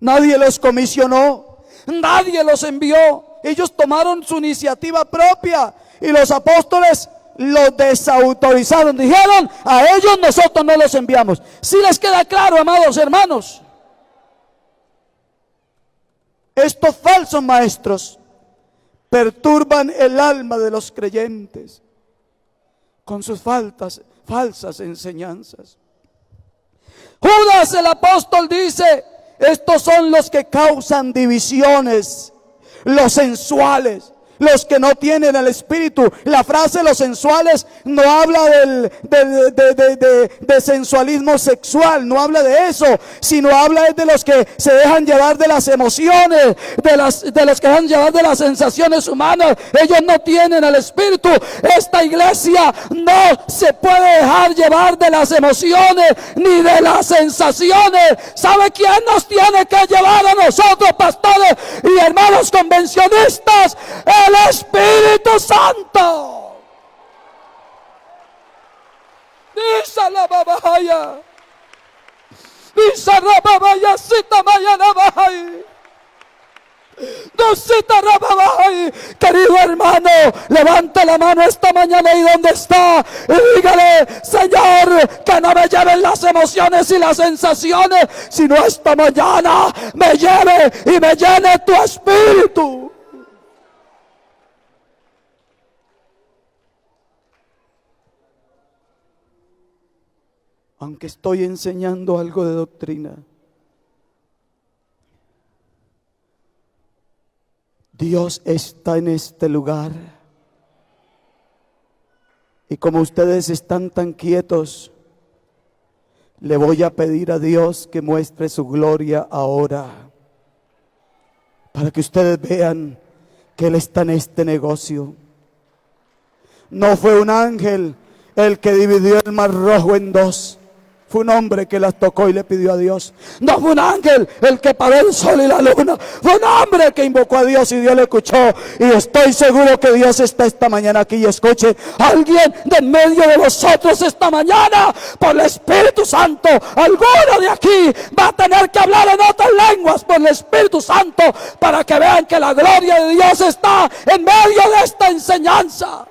Nadie los comisionó, nadie los envió. Ellos tomaron su iniciativa propia y los apóstoles los desautorizaron. Dijeron: a ellos nosotros no los enviamos. ¿Sí les queda claro, amados hermanos? Estos falsos maestros perturban el alma de los creyentes con sus falsas enseñanzas. Judas el apóstol dice: estos son los que causan divisiones, los sensuales, los que no tienen el Espíritu. La frase los sensuales no habla de sensualismo sexual, no habla de eso, sino habla de los que se dejan llevar de las emociones, de los que dejan llevar de las sensaciones humanas. Ellos no tienen el Espíritu. Esta iglesia no se puede dejar llevar de las emociones ni de las sensaciones. ¿Sabe quién nos tiene que llevar a nosotros, pastores y hermanos convencionistas? El Espíritu Santo. Dice la babaya. Dice la babaya, cita mañana babay. Querido hermano, levante la mano esta mañana ahí donde está y dígale: Señor, que no me lleven las emociones y las sensaciones, sino esta mañana me lleve y me llene tu Espíritu. Aunque estoy enseñando algo de doctrina, Dios está en este lugar. Y como ustedes están tan quietos, le voy a pedir a Dios que muestre su gloria ahora, para que ustedes vean que Él está en este negocio. No fue un ángel el que dividió el mar rojo en dos. Fue un hombre que las tocó y le pidió a Dios. No fue un ángel el que paró el sol y la luna. Fue un hombre que invocó a Dios y Dios le escuchó. Y estoy seguro que Dios está esta mañana aquí. Y escuche, alguien de en medio de vosotros esta mañana, por el Espíritu Santo, alguno de aquí va a tener que hablar en otras lenguas por el Espíritu Santo, para que vean que la gloria de Dios está en medio de esta enseñanza.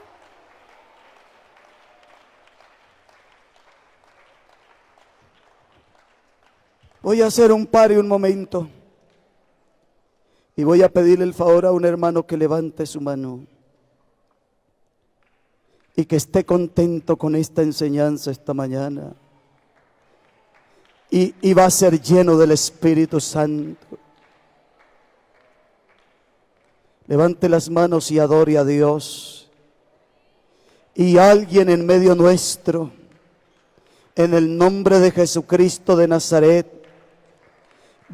Voy a hacer un par y un momento y voy a pedirle el favor a un hermano que levante su mano y que esté contento con esta enseñanza esta mañana y va a ser lleno del Espíritu Santo. Levante las manos y adore a Dios. Y alguien en medio nuestro, en el nombre de Jesucristo de Nazaret,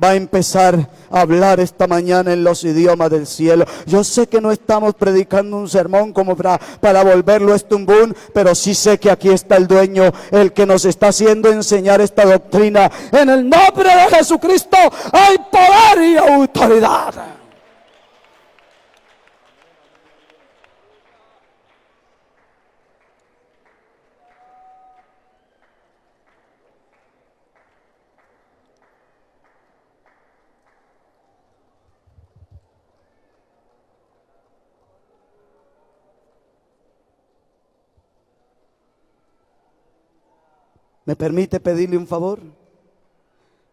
va a empezar a hablar esta mañana en los idiomas del cielo. Yo sé que no estamos predicando un sermón como para volverlo esto un boom, pero sí sé que aquí está el dueño, el que nos está haciendo enseñar esta doctrina. En el nombre de Jesucristo hay poder y autoridad. ¿Me permite pedirle un favor?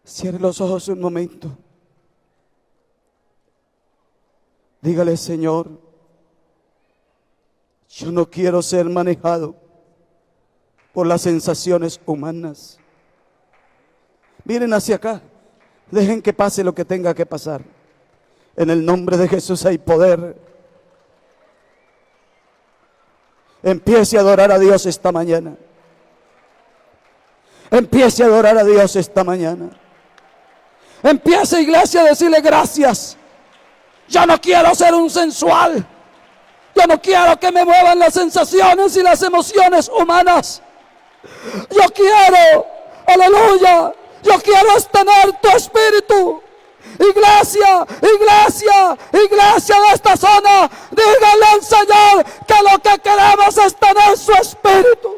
Cierre los ojos un momento. Dígale: Señor, yo no quiero ser manejado por las sensaciones humanas. Miren hacia acá. Dejen que pase lo que tenga que pasar. En el nombre de Jesús hay poder. Empiece a adorar a Dios esta mañana. Empiece a adorar a Dios esta mañana. Empiece, iglesia, a decirle: gracias. Yo no quiero ser un sensual. Yo no quiero que me muevan las sensaciones y las emociones humanas. Yo quiero, aleluya, yo quiero tener tu espíritu. Iglesia, iglesia, iglesia de esta zona, díganle al Señor que lo que queremos es tener su espíritu.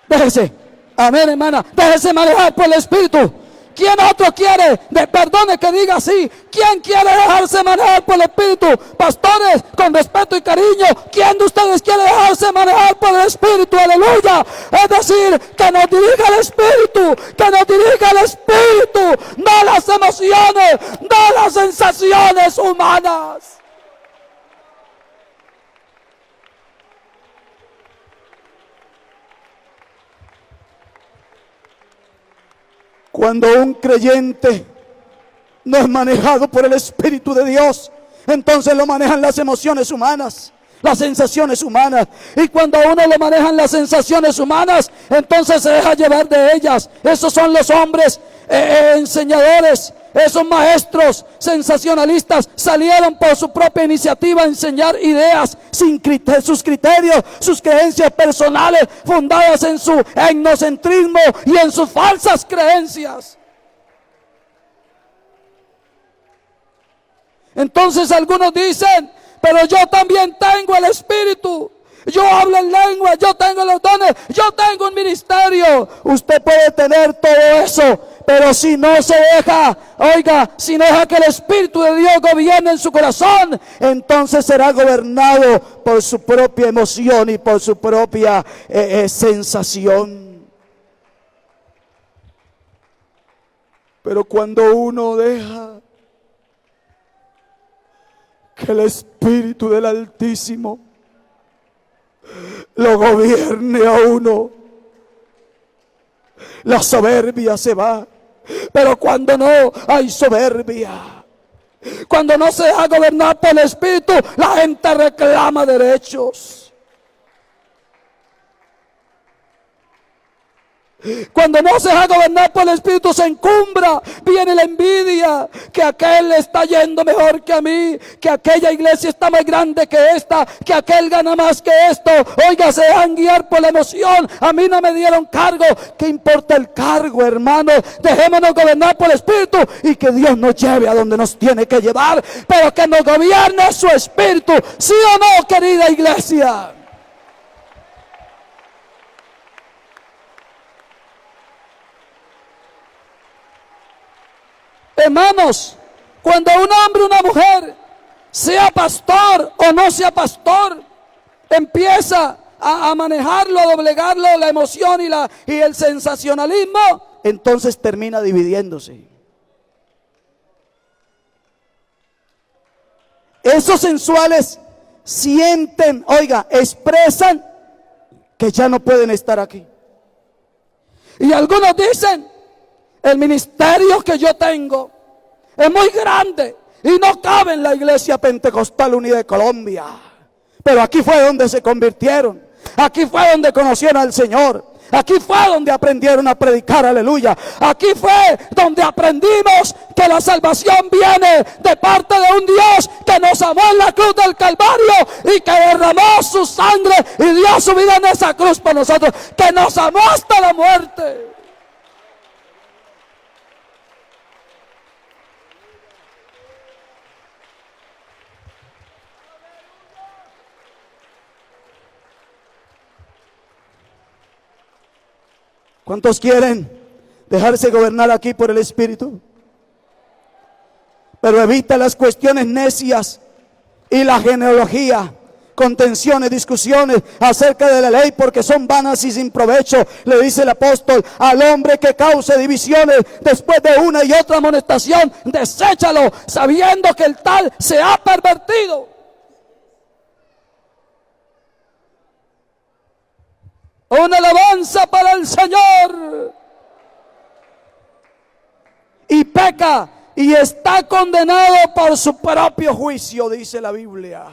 Déjese, amén, hermana, déjese manejar por el espíritu. ¿Quién otro quiere? Perdone que diga así. ¿Quién quiere dejarse manejar por el espíritu? Pastores, con respeto y cariño, ¿quién de ustedes quiere dejarse manejar por el espíritu? Aleluya. Es decir, que nos dirija el espíritu, que nos dirija el espíritu, no las emociones, no las sensaciones humanas. Cuando un creyente no es manejado por el Espíritu de Dios, entonces lo manejan las emociones humanas, las sensaciones humanas. Y cuando uno lo manejan las sensaciones humanas, entonces se deja llevar de ellas. Esos son los hombres enseñadores. Esos maestros sensacionalistas salieron por su propia iniciativa a enseñar ideas sin sus criterios, sus creencias personales fundadas en su etnocentrismo y en sus falsas creencias. Entonces algunos dicen: pero yo también tengo el espíritu, yo hablo en lengua, yo tengo los dones, yo tengo un ministerio. Usted puede tener todo eso, pero si no se deja, oiga, si no deja que el Espíritu de Dios gobierne en su corazón, entonces será gobernado por su propia emoción y por su propia sensación. Pero cuando uno deja que el Espíritu del Altísimo lo gobierne a uno, la soberbia se va. Pero cuando no hay soberbia, cuando no se deja gobernar por el Espíritu, la gente reclama derechos. Cuando no se deja gobernar por el Espíritu, se encumbra, viene la envidia, que aquel le está yendo mejor que a mí, que aquella iglesia está más grande que esta, que aquel gana más que esto. Oiga, se dejan guiar por la emoción. A mí no me dieron cargo. ¿Qué importa el cargo, hermano? Dejémonos gobernar por el Espíritu y que Dios nos lleve a donde nos tiene que llevar, pero que nos gobierne su Espíritu. ¿Sí o no, querida iglesia? Hermanos, cuando un hombre o una mujer, sea pastor o no sea pastor, empieza a manejarlo, a doblegarlo, la emoción y el sensacionalismo, entonces termina dividiéndose. Esos sensuales sienten, oiga, expresan que ya no pueden estar aquí. Y algunos dicen: el ministerio que yo tengo es muy grande y no cabe en la Iglesia Pentecostal Unida de Colombia. Pero aquí fue donde se convirtieron. Aquí fue donde conocieron al Señor. Aquí fue donde aprendieron a predicar, aleluya. Aquí fue donde aprendimos que la salvación viene de parte de un Dios que nos amó en la cruz del Calvario y que derramó su sangre y dio su vida en esa cruz por nosotros, que nos amó hasta la muerte. ¿Cuántos quieren dejarse gobernar aquí por el Espíritu? pero evita las cuestiones necias y la genealogía, contenciones, discusiones acerca de la ley, porque son vanas y sin provecho. Le dice el apóstol: al hombre que cause divisiones después de una y otra amonestación, deséchalo, sabiendo que el tal se ha pervertido. Una alabanza para el Señor. Y peca y está condenado por su propio juicio, dice la Biblia.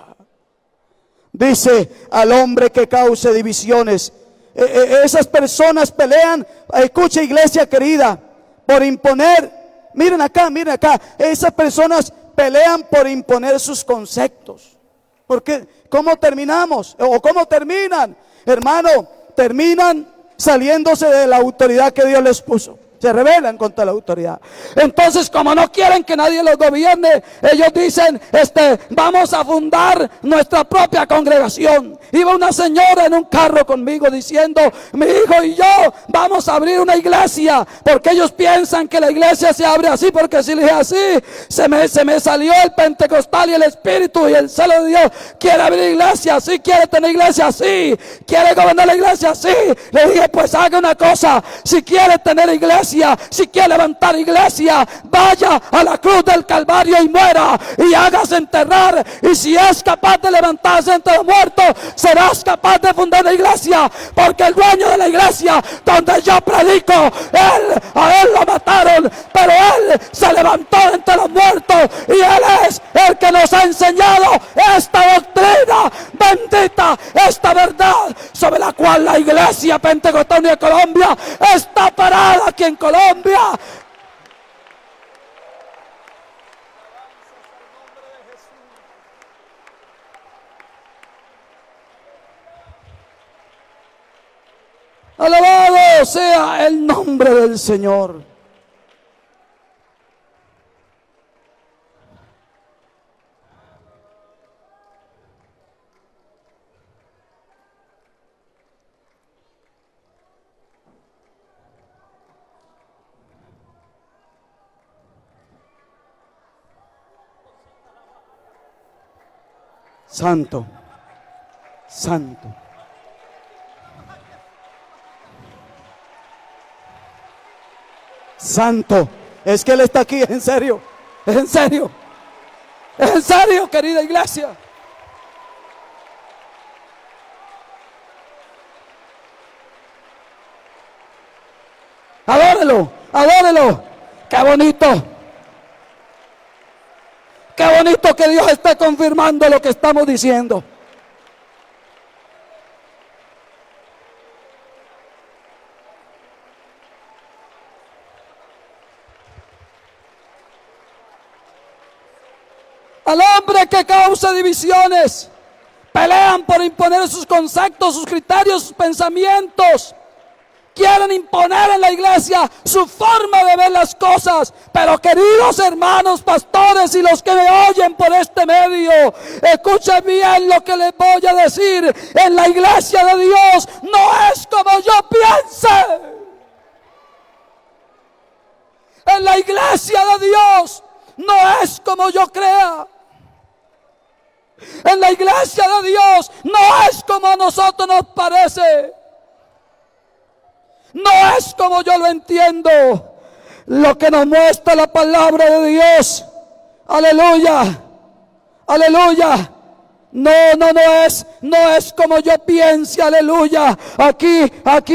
Dice: al hombre que cause divisiones. Esas personas pelean, escucha, iglesia querida, por imponer. Miren acá, esas personas pelean por imponer sus conceptos. Porque ¿cómo terminamos? ¿O cómo terminan? Hermano, terminan saliéndose de la autoridad que Dios les puso. Se rebelan contra la autoridad. Entonces, como no quieren que nadie los gobierne, ellos dicen: vamos a fundar nuestra propia congregación. Iba una señora en un carro conmigo diciendo: mi hijo y yo vamos a abrir una iglesia, porque ellos piensan que la iglesia se abre así, porque si le dije así, se me salió el pentecostal y el espíritu y el celo de Dios. Quiere abrir iglesia así, quiere tener iglesia así, quiere gobernar la iglesia así. Le dije: pues haga una cosa, si quiere tener iglesia, si quiere levantar iglesia, vaya a la cruz del Calvario y muera y hágase enterrar. Y si es capaz de levantarse entre los muertos, serás capaz de fundar la iglesia, porque el dueño de la iglesia donde yo predico, a él lo mataron, pero él se levantó entre los muertos, y él es el que nos ha enseñado esta doctrina bendita, esta verdad sobre la cual la iglesia pentecostal de Colombia está parada aquí en Colombia. Alabado sea el nombre del Señor. Santo, santo. Santo. Es que Él está aquí, es en serio. Es en serio. Es en serio, querida iglesia. Adórelo, adórelo. Qué bonito. Qué bonito que Dios esté confirmando lo que estamos diciendo. Al hombre que causa divisiones, pelean por imponer sus conceptos, sus criterios, sus pensamientos. Quieren imponer en la iglesia su forma de ver las cosas. Pero queridos hermanos pastores y los que me oyen por este medio, escuchen bien lo que les voy a decir. En la iglesia de Dios no es como yo piense. En la iglesia de Dios no es como yo crea. En la iglesia de Dios no es como a nosotros nos parece. No es como yo lo entiendo. Lo que nos muestra la palabra de Dios. Aleluya. Aleluya. No es como yo piense, aleluya. Aquí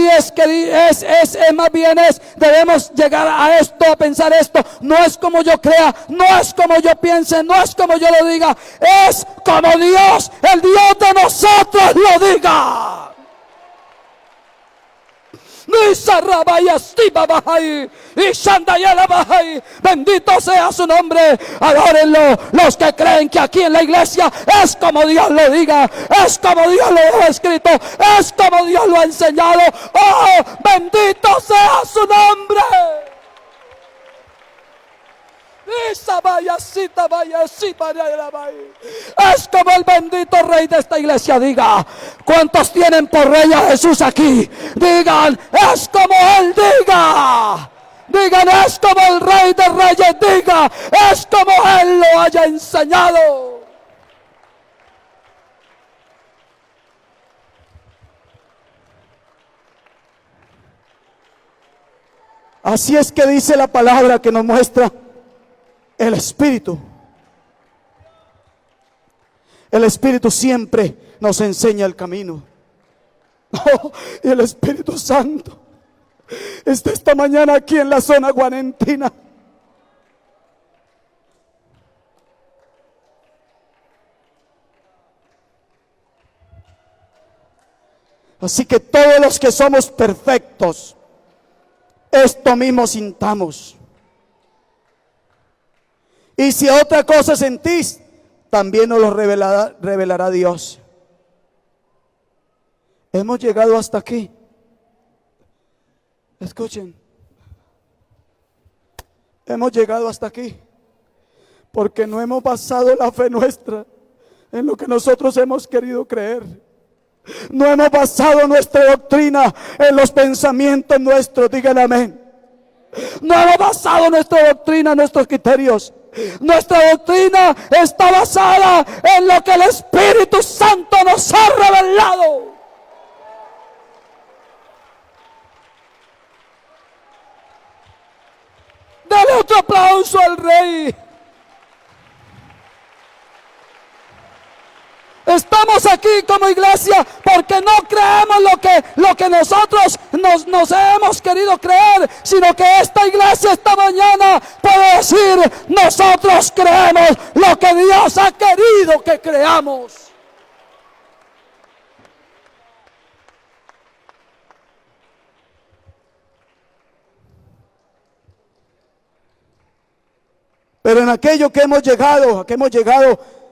es que es más bien debemos llegar a esto, a pensar esto. No es como yo crea, no es como yo piense, no es como yo lo diga. Es como Dios, el Dios de nosotros lo diga. Bendito sea su nombre. Adórenlo los que creen que aquí en la iglesia es como Dios lo diga, es como Dios lo ha escrito, es como Dios lo ha enseñado. Oh, bendito sea su nombre. Es como el bendito rey de esta iglesia diga. ¿Cuántos tienen por rey a Jesús aquí? Digan, es como él diga. Digan, es como el Rey de Reyes diga, es como Él lo haya enseñado. Así es que dice la palabra que nos muestra el Espíritu. El Espíritu siempre nos enseña el camino. Oh, y el Espíritu Santo está esta mañana aquí en la zona guanentina. Así que todos los que somos perfectos, esto mismo sintamos. Y si otra cosa sentís, también nos lo revelará Dios. Hemos llegado hasta aquí. Escuchen. Hemos llegado hasta aquí porque no hemos basado la fe nuestra en lo que nosotros hemos querido creer. No hemos basado nuestra doctrina en los pensamientos nuestros. Digan amén. No hemos basado nuestra doctrina en nuestros criterios. Nuestra doctrina está basada en lo que el Espíritu Santo nos ha revelado. Dale otro aplauso al Rey. Estamos aquí como iglesia porque no creemos lo que nosotros nos hemos querido creer, sino que esta iglesia esta mañana puede decir, nosotros creemos lo que Dios ha querido que creamos. Pero en aquello que hemos llegado,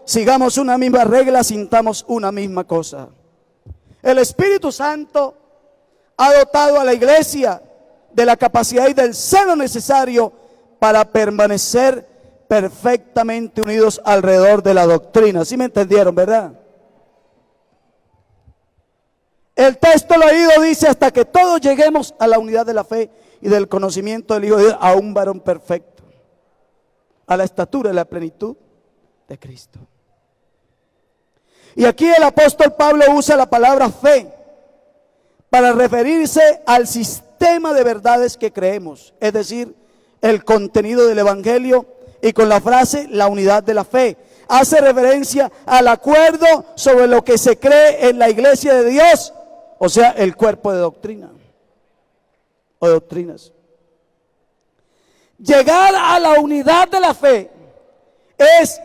sigamos una misma regla, sintamos una misma cosa. El Espíritu Santo ha dotado a la iglesia de la capacidad y del celo necesario para permanecer perfectamente unidos alrededor de la doctrina. ¿Sí me entendieron, verdad? El texto leído dice, hasta que todos lleguemos a la unidad de la fe y del conocimiento del Hijo de Dios, a un varón perfecto, a la estatura y la plenitud de Cristo. Y aquí el apóstol Pablo usa la palabra fe para referirse al sistema de verdades que creemos, es decir, el contenido del evangelio, y con la frase la unidad de la fe hace referencia al acuerdo sobre lo que se cree en la iglesia de Dios, o sea, el cuerpo de doctrina o doctrinas. Llegar a la unidad de la fe es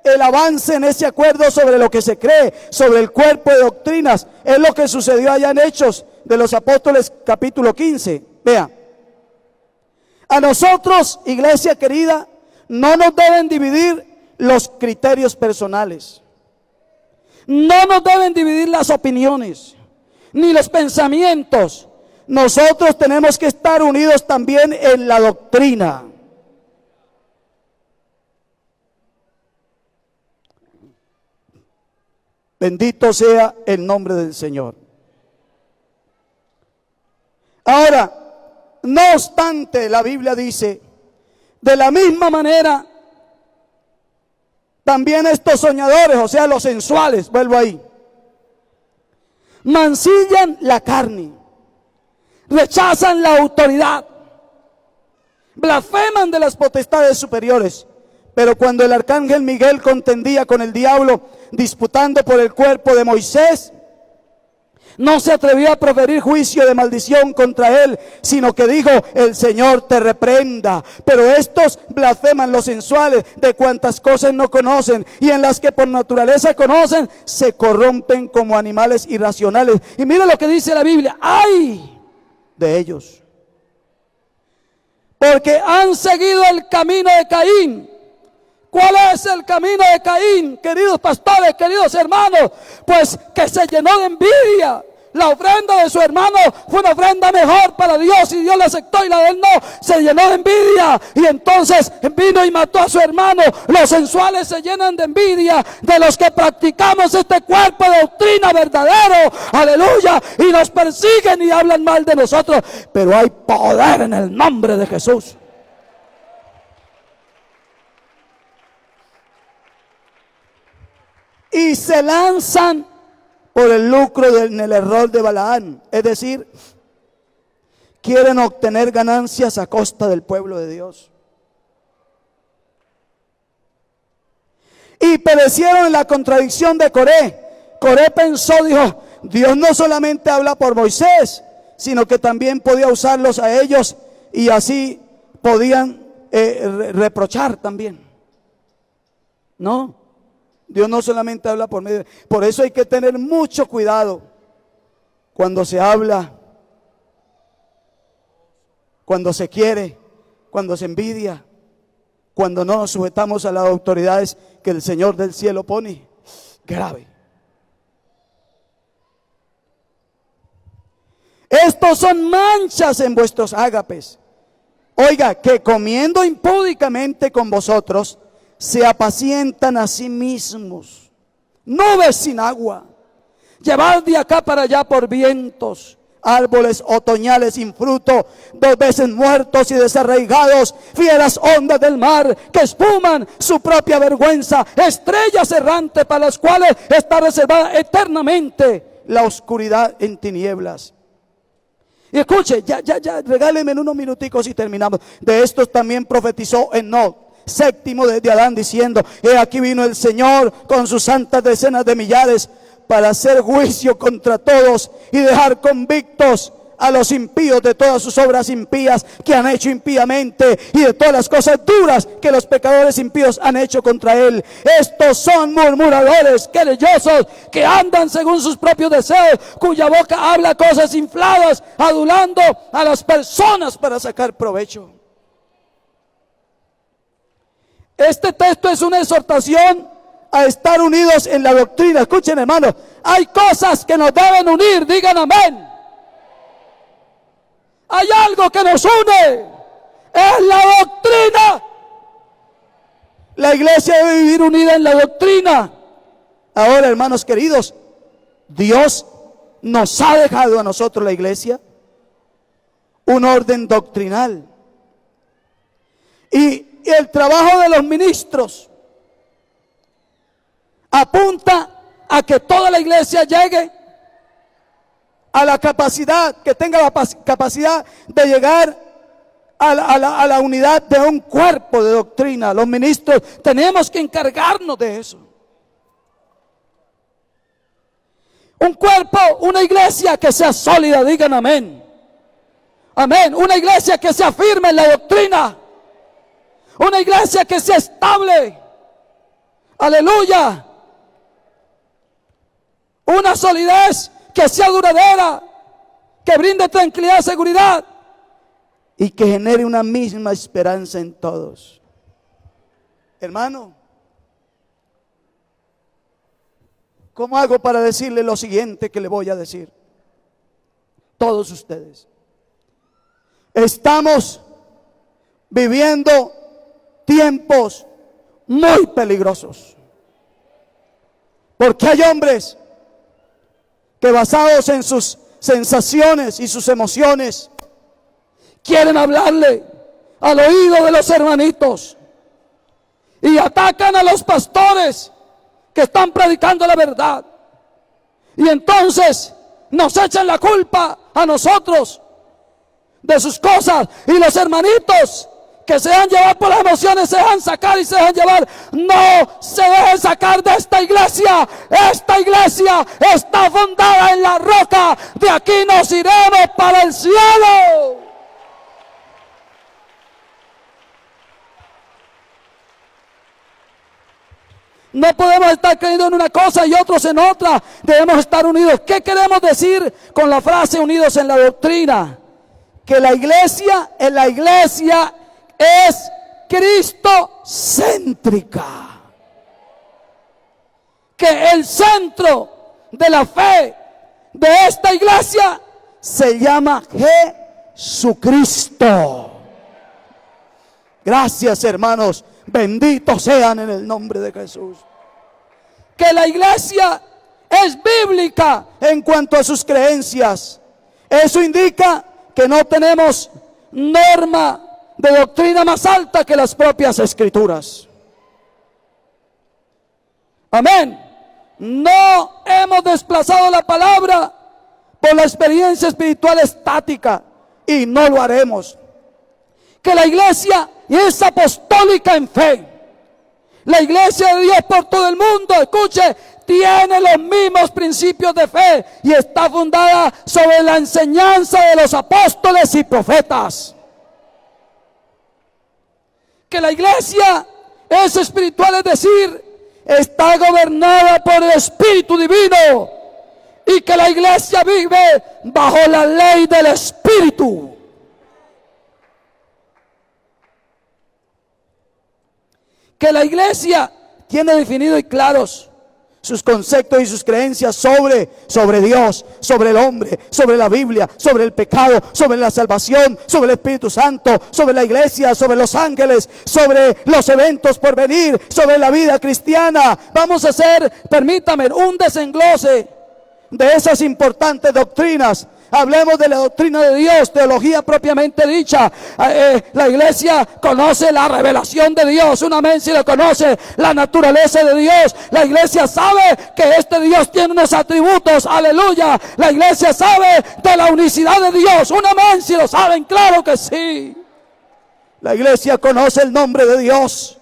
el avance en ese acuerdo sobre lo que se cree, sobre el cuerpo de doctrinas. Es lo que sucedió allá en Hechos de los Apóstoles capítulo 15. Vea, a nosotros, iglesia querida, no nos deben dividir los criterios personales. No nos deben dividir las opiniones, ni los pensamientos. Nosotros tenemos que estar unidos también en la doctrina. Bendito sea el nombre del Señor. Ahora, no obstante, la Biblia dice, de la misma manera, también estos soñadores, o sea, los sensuales, vuelvo ahí, mancillan la carne, rechazan la autoridad, blasfeman de las potestades superiores. Pero cuando el arcángel Miguel contendía con el diablo, disputando por el cuerpo de Moisés, no se atrevió a proferir juicio de maldición contra él, sino que dijo, el Señor te reprenda. Pero estos blasfeman, los sensuales, de cuantas cosas no conocen, y en las que por naturaleza conocen, se corrompen como animales irracionales. Y mira lo que dice la Biblia, ¡ay de ellos! Porque han seguido el camino de Caín. ¿Cuál es el camino de Caín, queridos pastores, queridos hermanos? Pues que se llenó de envidia, la ofrenda de su hermano fue una ofrenda mejor para Dios y Dios la aceptó y la de él no, se llenó de envidia y entonces vino y mató a su hermano. Los sensuales se llenan de envidia de los que practicamos este cuerpo de doctrina verdadero, aleluya, y nos persiguen y hablan mal de nosotros, pero hay poder en el nombre de Jesús. Y se lanzan por el lucro en el error de Balaam, es decir, quieren obtener ganancias a costa del pueblo de Dios. Y perecieron en la contradicción de Coré. Coré pensó, dijo, Dios no solamente habla por Moisés, sino que también podía usarlos a ellos y así podían reprochar también. No, Dios no solamente habla por medio. Por eso hay que tener mucho cuidado cuando se habla, cuando se quiere, cuando se envidia, cuando no nos sujetamos a las autoridades que el Señor del cielo pone. Grave. Estos son manchas en vuestros ágapes. Oiga, que comiendo impúdicamente con vosotros, se apacientan a sí mismos. Nubes sin agua. Llevad de acá para allá por vientos. Árboles otoñales sin fruto, 2 veces muertos y desarraigados, fieras ondas del mar que espuman su propia vergüenza, estrellas errantes para las cuales está reservada eternamente la oscuridad en tinieblas. Y escuche, ya, regálenme en unos minuticos y terminamos. De estos también profetizó Enoc, séptimo de Adán, diciendo: he aquí vino el Señor con sus santas decenas de millares para hacer juicio contra todos y dejar convictos a los impíos de todas sus obras impías que han hecho impíamente y de todas las cosas duras que los pecadores impíos han hecho contra él. Estos son murmuradores, querellosos, que andan según sus propios deseos, cuya boca habla cosas infladas, adulando a las personas para sacar provecho. Este texto es una exhortación a estar unidos en la doctrina. Escuchen, hermanos, hay cosas que nos deben unir, digan amén. Hay algo que nos une, es la doctrina. La iglesia debe vivir unida en la doctrina. Ahora, hermanos queridos, Dios nos ha dejado a nosotros, la iglesia, un orden doctrinal. Y el trabajo de los ministros apunta a que toda la iglesia llegue a la capacidad, que tenga la capacidad de llegar a la unidad de un cuerpo de doctrina. Los ministros tenemos que encargarnos de eso. Un cuerpo, una iglesia que sea sólida, digan amén. Amén. Una iglesia que sea firme en la doctrina. Una iglesia que sea estable. Aleluya. Una solidez que sea duradera, que brinde tranquilidad, seguridad y que genere una misma esperanza en todos. Hermano, ¿cómo hago para decirle lo siguiente que le voy a decir? Todos ustedes, estamos viviendo tiempos muy peligrosos, porque hay hombres que basados en sus sensaciones y sus emociones quieren hablarle al oído de los hermanitos y atacan a los pastores que están predicando la verdad, y entonces nos echan la culpa a nosotros de sus cosas, y los hermanitos que se dejan llevar por las emociones, se dejan sacar y se dejan llevar. No se dejen sacar de esta iglesia. Esta iglesia está fundada en la roca. De aquí nos iremos para el cielo. No podemos estar creyendo en una cosa y otros en otra. Debemos estar unidos. ¿Qué queremos decir con la frase unidos en la doctrina? Que la iglesia es cristocéntrica. Que el centro de la fe, de esta iglesia se llama Jesucristo. Gracias, hermanos. Benditos sean en el nombre de Jesús. Que la iglesia es bíblica en cuanto a sus creencias. Eso indica que no tenemos norma de doctrina más alta que las propias escrituras. Amén. No hemos desplazado la palabra por la experiencia espiritual estática y no lo haremos. Que la iglesia es apostólica en fe. La iglesia de Dios por todo el mundo, escuche, tiene los mismos principios de fe y está fundada sobre la enseñanza de los apóstoles y profetas. Que la iglesia es espiritual, es decir, está gobernada por el Espíritu Divino, y que la iglesia vive bajo la ley del Espíritu. Que la iglesia tiene definido y claros sus conceptos y sus creencias sobre Dios, sobre el hombre, sobre la Biblia, sobre el pecado, sobre la salvación, sobre el Espíritu Santo, sobre la iglesia, sobre los ángeles, sobre los eventos por venir, sobre la vida cristiana. Vamos a hacer, permítame, un desenglose de esas importantes doctrinas. Hablemos de la doctrina de Dios, teología propiamente dicha. La iglesia conoce la revelación de Dios, un amén si lo conoce, la naturaleza de Dios. La iglesia sabe que este Dios tiene unos atributos, aleluya. La iglesia sabe de la unicidad de Dios, un amén si lo saben, claro que sí. La iglesia conoce el nombre de Dios.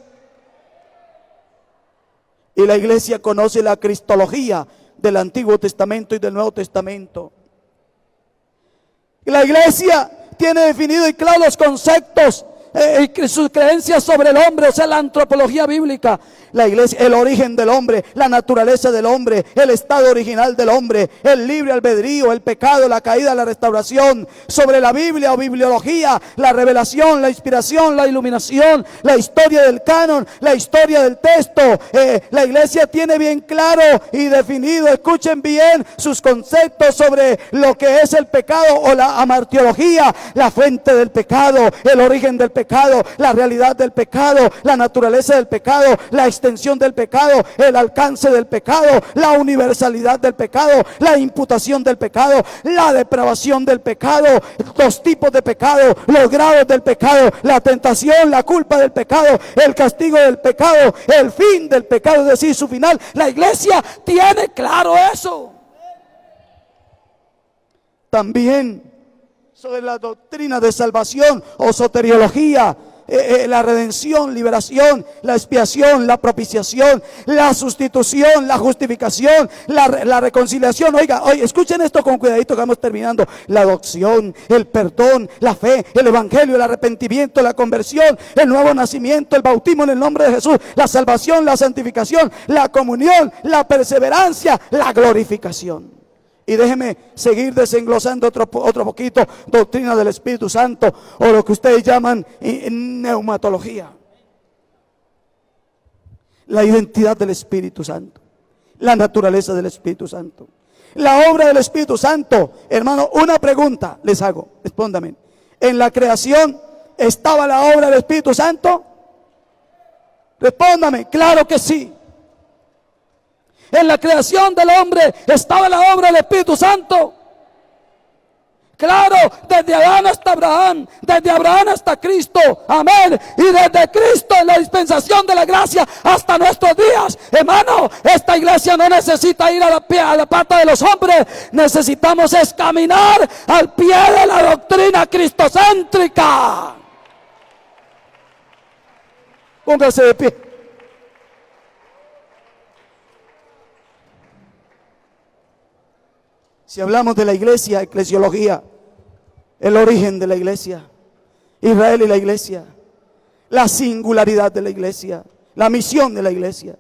Y la iglesia conoce la cristología del Antiguo Testamento y del Nuevo Testamento. Y la iglesia tiene definido y claro los conceptos y sus creencias sobre el hombre, o sea, la antropología bíblica. La iglesia, el origen del hombre, la naturaleza del hombre, el estado original del hombre, el libre albedrío, el pecado, la caída, la restauración, sobre la Biblia o bibliología, la revelación, la inspiración, la iluminación, la historia del canon, la historia del texto. La iglesia tiene bien claro y definido, escuchen bien, sus conceptos sobre lo que es el pecado o la amartiología, la fuente del pecado, el origen del pecado, la realidad del pecado, la naturaleza del pecado, la extensión del pecado, el alcance del pecado, la universalidad del pecado, la imputación del pecado, la depravación del pecado, los tipos de pecado, los grados del pecado, la tentación, la culpa del pecado, el castigo del pecado, el fin del pecado, es decir, su final. La iglesia tiene claro eso. También sobre la doctrina de salvación o soteriología, la redención, liberación, la expiación, la propiciación, la sustitución, la justificación, la reconciliación. Oiga, escuchen esto con cuidadito que vamos terminando. La adopción, el perdón, la fe, el evangelio, el arrepentimiento, la conversión, el nuevo nacimiento, el bautismo en el nombre de Jesús, la salvación, la santificación, la comunión, la perseverancia, la glorificación. Y déjeme seguir desenglosando otro poquito, doctrina del Espíritu Santo, o lo que ustedes llaman neumatología. La identidad del Espíritu Santo, la naturaleza del Espíritu Santo, la obra del Espíritu Santo. Hermano, una pregunta les hago, respóndame. ¿En la creación estaba la obra del Espíritu Santo? Respóndame, claro que sí. En la creación del hombre estaba la obra del Espíritu Santo. Claro, desde Adán hasta Abraham, desde Abraham hasta Cristo, amén. Y desde Cristo en la dispensación de la gracia hasta nuestros días. Hermano, esta iglesia no necesita ir a la pata de los hombres. Necesitamos es caminar al pie de la doctrina cristocéntrica. Póngase de pie. Si hablamos de la iglesia, eclesiología, el origen de la iglesia, Israel y la iglesia, la singularidad de la iglesia, la misión de la iglesia,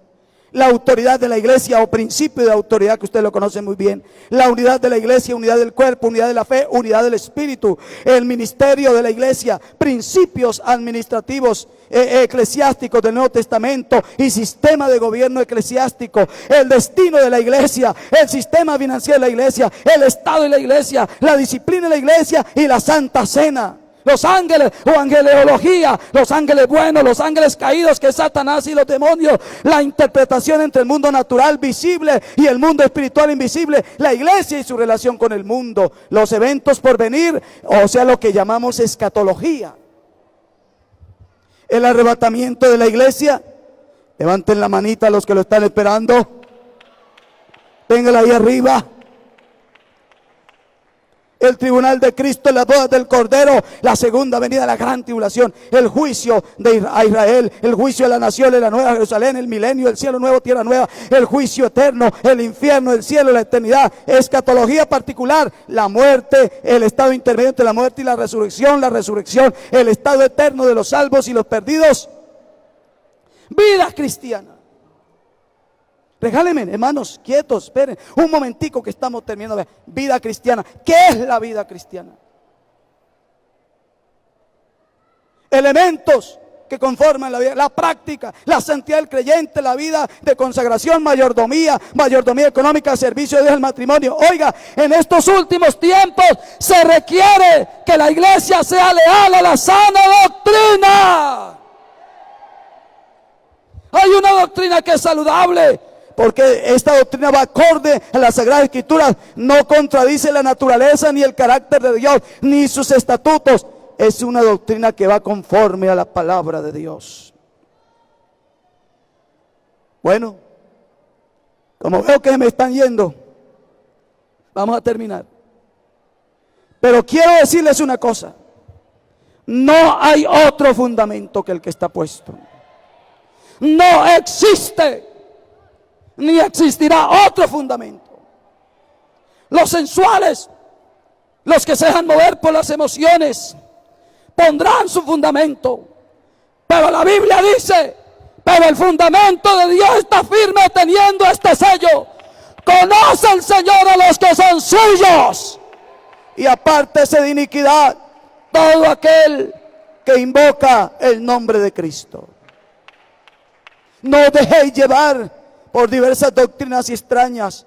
la autoridad de la iglesia o principio de autoridad que usted lo conoce muy bien, la unidad de la iglesia, unidad del cuerpo, unidad de la fe, unidad del espíritu, el ministerio de la iglesia, principios administrativos eclesiásticos del Nuevo Testamento y sistema de gobierno eclesiástico, el destino de la iglesia, el sistema financiero de la iglesia, el estado de la iglesia, la disciplina de la iglesia y la Santa Cena. Los ángeles o angeleología, los ángeles buenos, los ángeles caídos que es Satanás y los demonios, la interpretación entre el mundo natural visible y el mundo espiritual invisible, la iglesia y su relación con el mundo, los eventos por venir, o sea lo que llamamos escatología. El arrebatamiento de la iglesia, levanten la manita los que lo están esperando, téngala ahí arriba. El tribunal de Cristo en las bodas del Cordero, la segunda venida, la gran tribulación, el juicio a Israel, el juicio de la nación, la nueva Jerusalén, el milenio, el cielo nuevo, tierra nueva, el juicio eterno, el infierno, el cielo, la eternidad, escatología particular, la muerte, el estado intermedio entre la muerte y la resurrección, el estado eterno de los salvos y los perdidos, vida cristiana. Regálenme, hermanos, quietos, esperen un momentico que estamos terminando. Vida cristiana. ¿Qué es la vida cristiana? Elementos que conforman la vida, la práctica, la santidad del creyente, la vida de consagración, mayordomía económica, servicio de Dios, el matrimonio. Oiga, en estos últimos tiempos se requiere que la iglesia sea leal a la sana doctrina. Hay una doctrina que es saludable, porque esta doctrina va acorde a la Sagrada Escritura, no contradice la naturaleza ni el carácter de Dios, ni sus estatutos. Es una doctrina que va conforme a la palabra de Dios. Bueno, como veo que me están yendo, vamos a terminar. Pero quiero decirles una cosa: no hay otro fundamento que el que está puesto. No existe ni existirá otro fundamento. Los sensuales, los que se dejan mover por las emociones, pondrán su fundamento, pero la Biblia dice: pero el fundamento de Dios está firme teniendo este sello: conoce el Señor a los que son suyos, y apártese de iniquidad todo aquel que invoca el nombre de Cristo. No dejéis llevar por diversas doctrinas extrañas,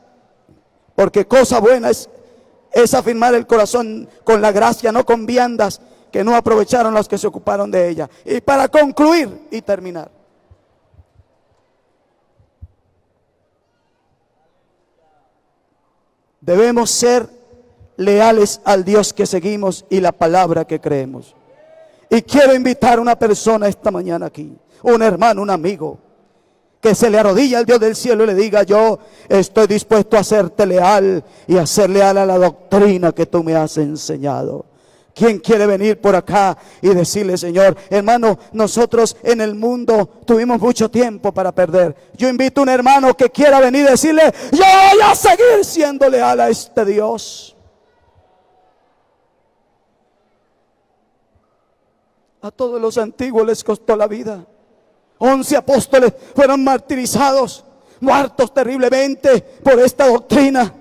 porque cosa buena es afirmar el corazón con la gracia, no con viandas que no aprovecharon los que se ocuparon de ella. Y para concluir y terminar, debemos ser leales al Dios que seguimos y la palabra que creemos. Y quiero invitar a una persona esta mañana aquí, un hermano, un amigo, que se le arrodille al Dios del cielo y le diga: yo estoy dispuesto a serte leal y a ser leal a la doctrina que tú me has enseñado. ¿Quién quiere venir por acá y decirle: Señor, hermano, nosotros en el mundo tuvimos mucho tiempo para perder? Yo invito a un hermano que quiera venir y decirle: yo voy a seguir siendo leal a este Dios. A todos los antiguos les costó la vida. 11 apóstoles fueron martirizados, muertos terriblemente por esta doctrina.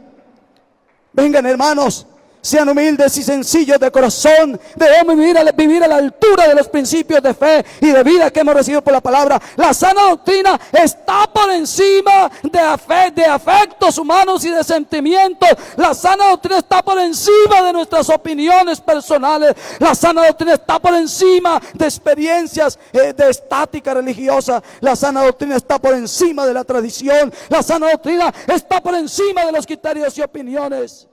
Vengan, hermanos, sean humildes y sencillos de corazón. Debemos vivir a la altura de los principios de fe y de vida que hemos recibido por la palabra. La sana doctrina está por encima de afectos humanos y de sentimientos. La sana doctrina está por encima de nuestras opiniones personales. La sana doctrina está por encima de experiencias de estática religiosa. La sana doctrina está por encima de la tradición. La sana doctrina está por encima de los criterios y opiniones.